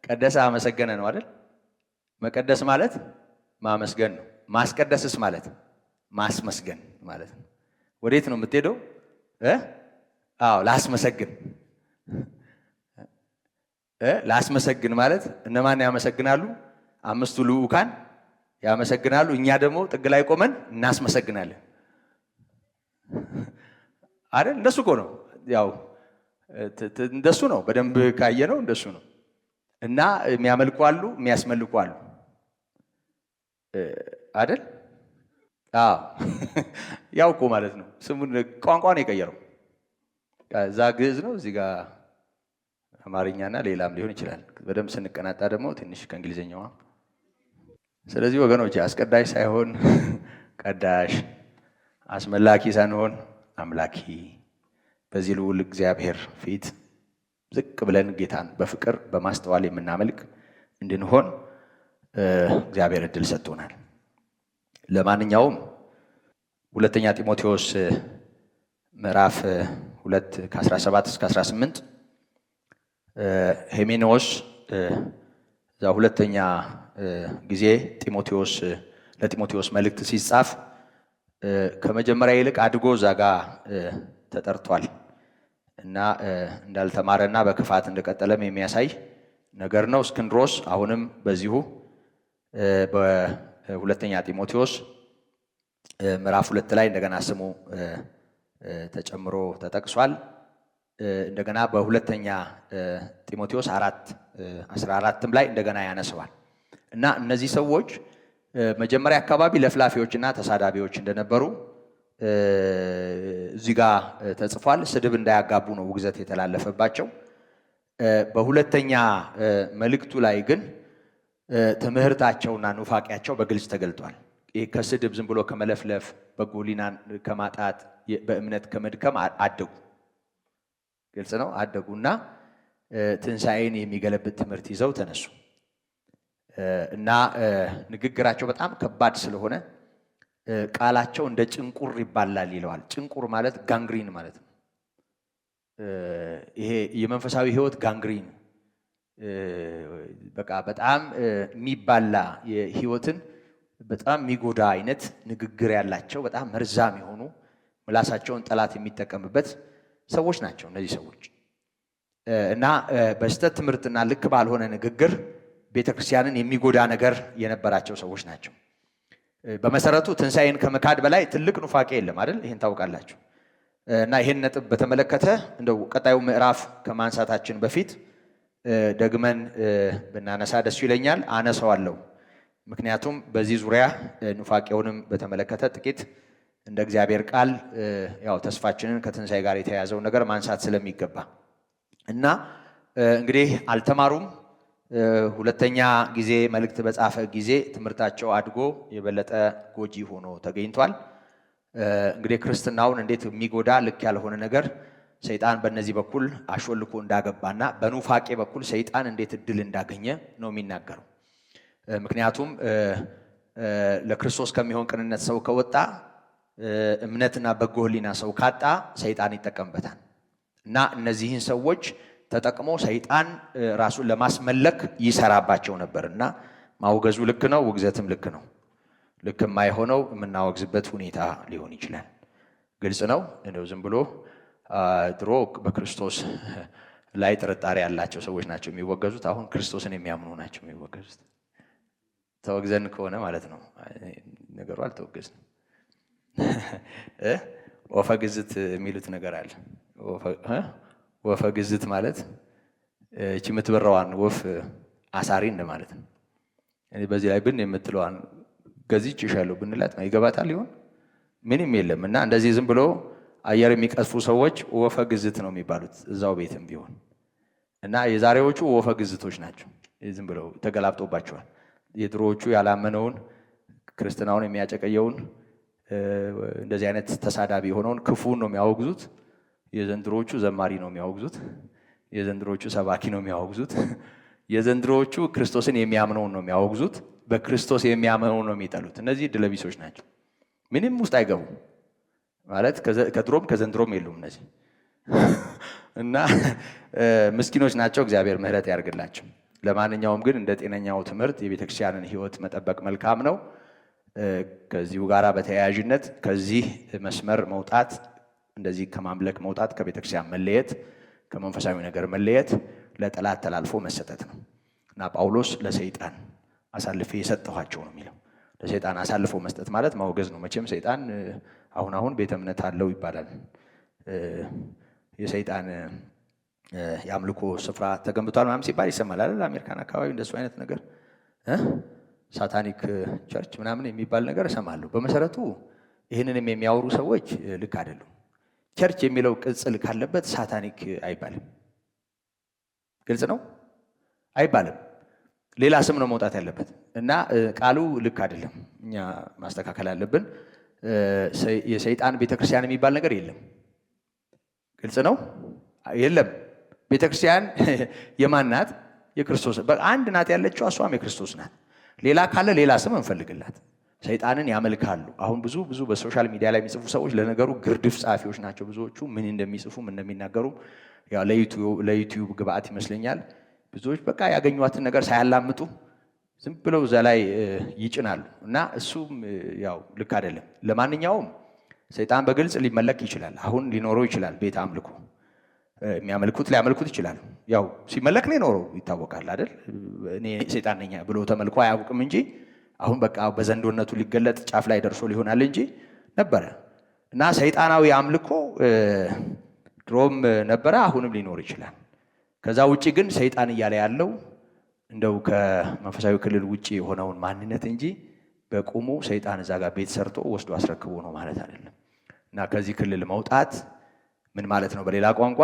ቀደሰ አመሰገነ ነው አይደል? መቀደስ ማለት ማመስገን ነው። ማስቀደስስ ማለት ማስመስገን ማለት ነው። ወዴት ነው የምትሄደው? ላስመሰግን። ላስመሰግን ማለት እነማን ያመሰግናሉ? አምስቱ ልዑካን ያመሰግናሉ። እኛ ደግሞ ጥግ ላይ ቆመን እናስመሰግናለን አይደል? እንደሱ እኮ ነው። ያው እንደሱ ነው። በደንብ ካየ ነው እንደሱ ነው። እና የሚያመልኩ አሉ፣ የሚያስመልኩ አሉ አይደል? ያው እኮ ማለት ነው። ስሙን ቋንቋን የቀየረው እዛ ግዕዝ ነው፣ እዚህ ጋር አማርኛና ሌላም ሊሆን ይችላል። በደንብ ስንቀናጣ ደግሞ ትንሽ ከእንግሊዝኛዋ። ስለዚህ ወገኖች አስቀዳሽ ሳይሆን ቀዳሽ፣ አስመላኪ ሳንሆን አምላኪ፣ በዚህ ልዑል እግዚአብሔር ፊት ዝቅ ብለን ጌታን በፍቅር በማስተዋል የምናመልክ እንድንሆን እግዚአብሔር እድል ሰጥቶናል። ለማንኛውም ሁለተኛ ጢሞቴዎስ ምዕራፍ 2 ከ17 እስከ 18 ሄሜኔዎስ እዛ ሁለተኛ ጊዜ ለጢሞቴዎስ መልእክት ሲጻፍ ከመጀመሪያ ይልቅ አድጎ እዛ ጋ ተጠርቷል እና እንዳልተማረና በክፋት እንደቀጠለም የሚያሳይ ነገር ነው። እስክንድሮስ አሁንም በዚሁ በሁለተኛ ጢሞቴዎስ ምዕራፍ 2 ላይ እንደገና ስሙ ተጨምሮ ተጠቅሷል። እንደገና በሁለተኛ ጢሞቴዎስ 4:14 ላይ እንደገና ያነሰዋል እና እነዚህ ሰዎች መጀመሪያ አካባቢ ለፍላፊዎችና ተሳዳቢዎች እንደነበሩ እዚህ ጋር ተጽፏል። ስድብ እንዳያጋቡ ነው ውግዘት የተላለፈባቸው። በሁለተኛ መልእክቱ ላይ ግን ትምህርታቸውና ኑፋቂያቸው በግልጽ ተገልጧል። ከስድብ ዝም ብሎ ከመለፍለፍ፣ በጎ ሕሊናን ከማጣት፣ በእምነት ከመድከም አደጉ። ግልጽ ነው። አደጉና ትንሣኤን የሚገለብጥ ትምህርት ይዘው ተነሱ እና ንግግራቸው በጣም ከባድ ስለሆነ ቃላቸው እንደ ጭንቁር ይባላል ይለዋል። ጭንቁር ማለት ጋንግሪን ማለት ነው። ይሄ የመንፈሳዊ ሕይወት ጋንግሪን በቃ በጣም የሚባላ የሕይወትን በጣም የሚጎዳ አይነት ንግግር ያላቸው በጣም መርዛም የሆኑ ምላሳቸውን ጠላት የሚጠቀምበት ሰዎች ናቸው እነዚህ ሰዎች እና በስተት ትምህርትና ልክ ባልሆነ ንግግር ቤተክርስቲያንን የሚጎዳ ነገር የነበራቸው ሰዎች ናቸው። በመሰረቱ ትንሣኤን ከመካድ በላይ ትልቅ ኑፋቄ የለም አይደል? ይሄን ታውቃላችሁ። እና ይሄን ነጥብ በተመለከተ እንደው ቀጣዩ ምዕራፍ ከማንሳታችን በፊት ደግመን ብናነሳ ደስ ይለኛል። አነሳዋለሁ። ምክንያቱም በዚህ ዙሪያ ኑፋቄውንም በተመለከተ ጥቂት እንደ እግዚአብሔር ቃል ያው ተስፋችንን ከትንሣኤ ጋር የተያያዘው ነገር ማንሳት ስለሚገባ እና እንግዲህ አልተማሩም። ሁለተኛ ጊዜ መልእክት በጻፈ ጊዜ ትምህርታቸው አድጎ የበለጠ ጎጂ ሆኖ ተገኝቷል። እንግዲህ ክርስትናውን እንዴት የሚጎዳ ልክ ያልሆነ ነገር ሰይጣን በእነዚህ በኩል አሾልኮ እንዳገባና በኑፋቄ በኩል ሰይጣን እንዴት እድል እንዳገኘ ነው የሚናገረው። ምክንያቱም ለክርስቶስ ከሚሆን ቅንነት ሰው ከወጣ እምነትና በጎ ሕሊና ሰው ካጣ ሰይጣን ይጠቀምበታል እና እነዚህን ሰዎች ተጠቅሞ ሰይጣን ራሱን ለማስመለክ ይሰራባቸው ነበርና ማውገዙ ልክ ነው፣ ውግዘትም ልክ ነው። ልክ የማይሆነው የምናወግዝበት ሁኔታ ሊሆን ይችላል። ግልጽ ነው። እንደው ዝም ብሎ ድሮ በክርስቶስ ላይ ጥርጣሬ ያላቸው ሰዎች ናቸው የሚወገዙት። አሁን ክርስቶስን የሚያምኑ ናቸው የሚወገዙት። ተወግዘን ከሆነ ማለት ነው። ነገሩ አልተወገዝንም። ወፈ ግዝት የሚሉት ነገር አለ። ወፈ ግዝት ማለት እቺ የምትበራዋን ወፍ አሳሪ እንደማለት ነው። በዚህ ላይ ብን የምትለዋን ገዝቼሻለሁ ብንላት ይገባታል ይሆን? ምንም የለም። እና እንደዚህ ዝም ብሎ አየር የሚቀስፉ ሰዎች ወፈ ግዝት ነው የሚባሉት እዛው ቤትም ቢሆን እና የዛሬዎቹ ወፈ ግዝቶች ናቸው። ዝም ብለው ተገላብጦባቸዋል። የድሮዎቹ ያላመነውን ክርስትናውን የሚያጨቀየውን እንደዚህ አይነት ተሳዳቢ የሆነውን ክፉን ነው የሚያወግዙት። የዘንድሮቹ ዘማሪ ነው የሚያወግዙት። የዘንድሮቹ ሰባኪ ነው የሚያወግዙት። የዘንድሮቹ ክርስቶስን የሚያምነውን ነው የሚያወግዙት። በክርስቶስ የሚያምነውን ነው የሚጠሉት። እነዚህ ድለቢሶች ናቸው። ምንም ውስጥ አይገቡም ማለት ከድሮም ከዘንድሮም የሉም እነዚህ እና ምስኪኖች ናቸው። እግዚአብሔር ምሕረት ያርግላቸው። ለማንኛውም ግን እንደ ጤነኛው ትምህርት የቤተክርስቲያንን ሕይወት መጠበቅ መልካም ነው። ከዚሁ ጋራ በተያያዥነት ከዚህ መስመር መውጣት፣ እንደዚህ ከማምለክ መውጣት፣ ከቤተክርስቲያን መለየት፣ ከመንፈሳዊ ነገር መለየት ለጠላት ተላልፎ መሰጠት ነው እና ጳውሎስ ለሰይጣን አሳልፌ የሰጠኋቸው ነው የሚለው። ለሰይጣን አሳልፎ መስጠት ማለት ማውገዝ ነው። መቼም ሰይጣን አሁን ቤተ እምነት አለው ይባላል። የሰይጣን የአምልኮ ስፍራ ተገንብቷል ምናምን ሲባል ይሰማል አይደል? አሜሪካን አካባቢ እንደሱ አይነት ነገር ሳታኒክ ቸርች ምናምን የሚባል ነገር እሰማለሁ። በመሰረቱ ይህንንም የሚያወሩ ሰዎች ልክ አይደሉም። ቸርች የሚለው ቅጽል ካለበት ሳታኒክ አይባልም። ግልጽ ነው፣ አይባልም። ሌላ ስም ነው መውጣት ያለበት እና ቃሉ ልክ አይደለም። እኛ ማስተካከል አለብን። የሰይጣን ቤተክርስቲያን የሚባል ነገር የለም። ግልጽ ነው፣ የለም። ቤተክርስቲያን የማን ናት? የክርስቶስ። አንድ ናት ያለችው፣ እሷም የክርስቶስ ናት። ሌላ ካለ ሌላ ስም እንፈልግላት። ሰይጣንን ያመልካሉ። አሁን ብዙ በሶሻል ሚዲያ ላይ የሚጽፉ ሰዎች ለነገሩ ግርድፍ ጸሐፊዎች ናቸው ብዙዎቹ። ምን እንደሚጽፉ ምን እንደሚናገሩ ያው ለዩቲዩብ ግብአት ይመስለኛል። ብዙዎች በቃ ያገኟትን ነገር ሳያላምጡ ዝም ብለው እዛ ላይ ይጭናሉ እና እሱም ያው ልክ አይደለም። ለማንኛውም ሰይጣን በግልጽ ሊመለክ ይችላል። አሁን ሊኖረው ይችላል። ቤት አምልኮ የሚያመልኩት ሊያመልኩት ይችላል። ያው ሲመለክ ነው የኖረው ይታወቃል አይደል? እኔ ሰይጣን ነኝ ብሎ ተመልኮ አያውቅም እንጂ አሁን በቃ በዘንዶነቱ ሊገለጥ ጫፍ ላይ ደርሶ ሊሆናል እንጂ ነበረ እና ሰይጣናዊ አምልኮ ድሮም ነበረ፣ አሁንም ሊኖር ይችላል። ከዛ ውጪ ግን ሰይጣን እያለ ያለው እንደው ከመንፈሳዊ ክልል ውጪ የሆነውን ማንነት እንጂ በቁሙ ሰይጣን እዛ ጋር ቤት ሰርቶ ወስዶ አስረክቦ ነው ማለት አይደለም። እና ከዚህ ክልል መውጣት ምን ማለት ነው? በሌላ ቋንቋ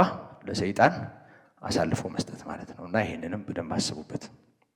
ለሰይጣን አሳልፎ መስጠት ማለት ነው። እና ይሄንንም በደንብ አስቡበት።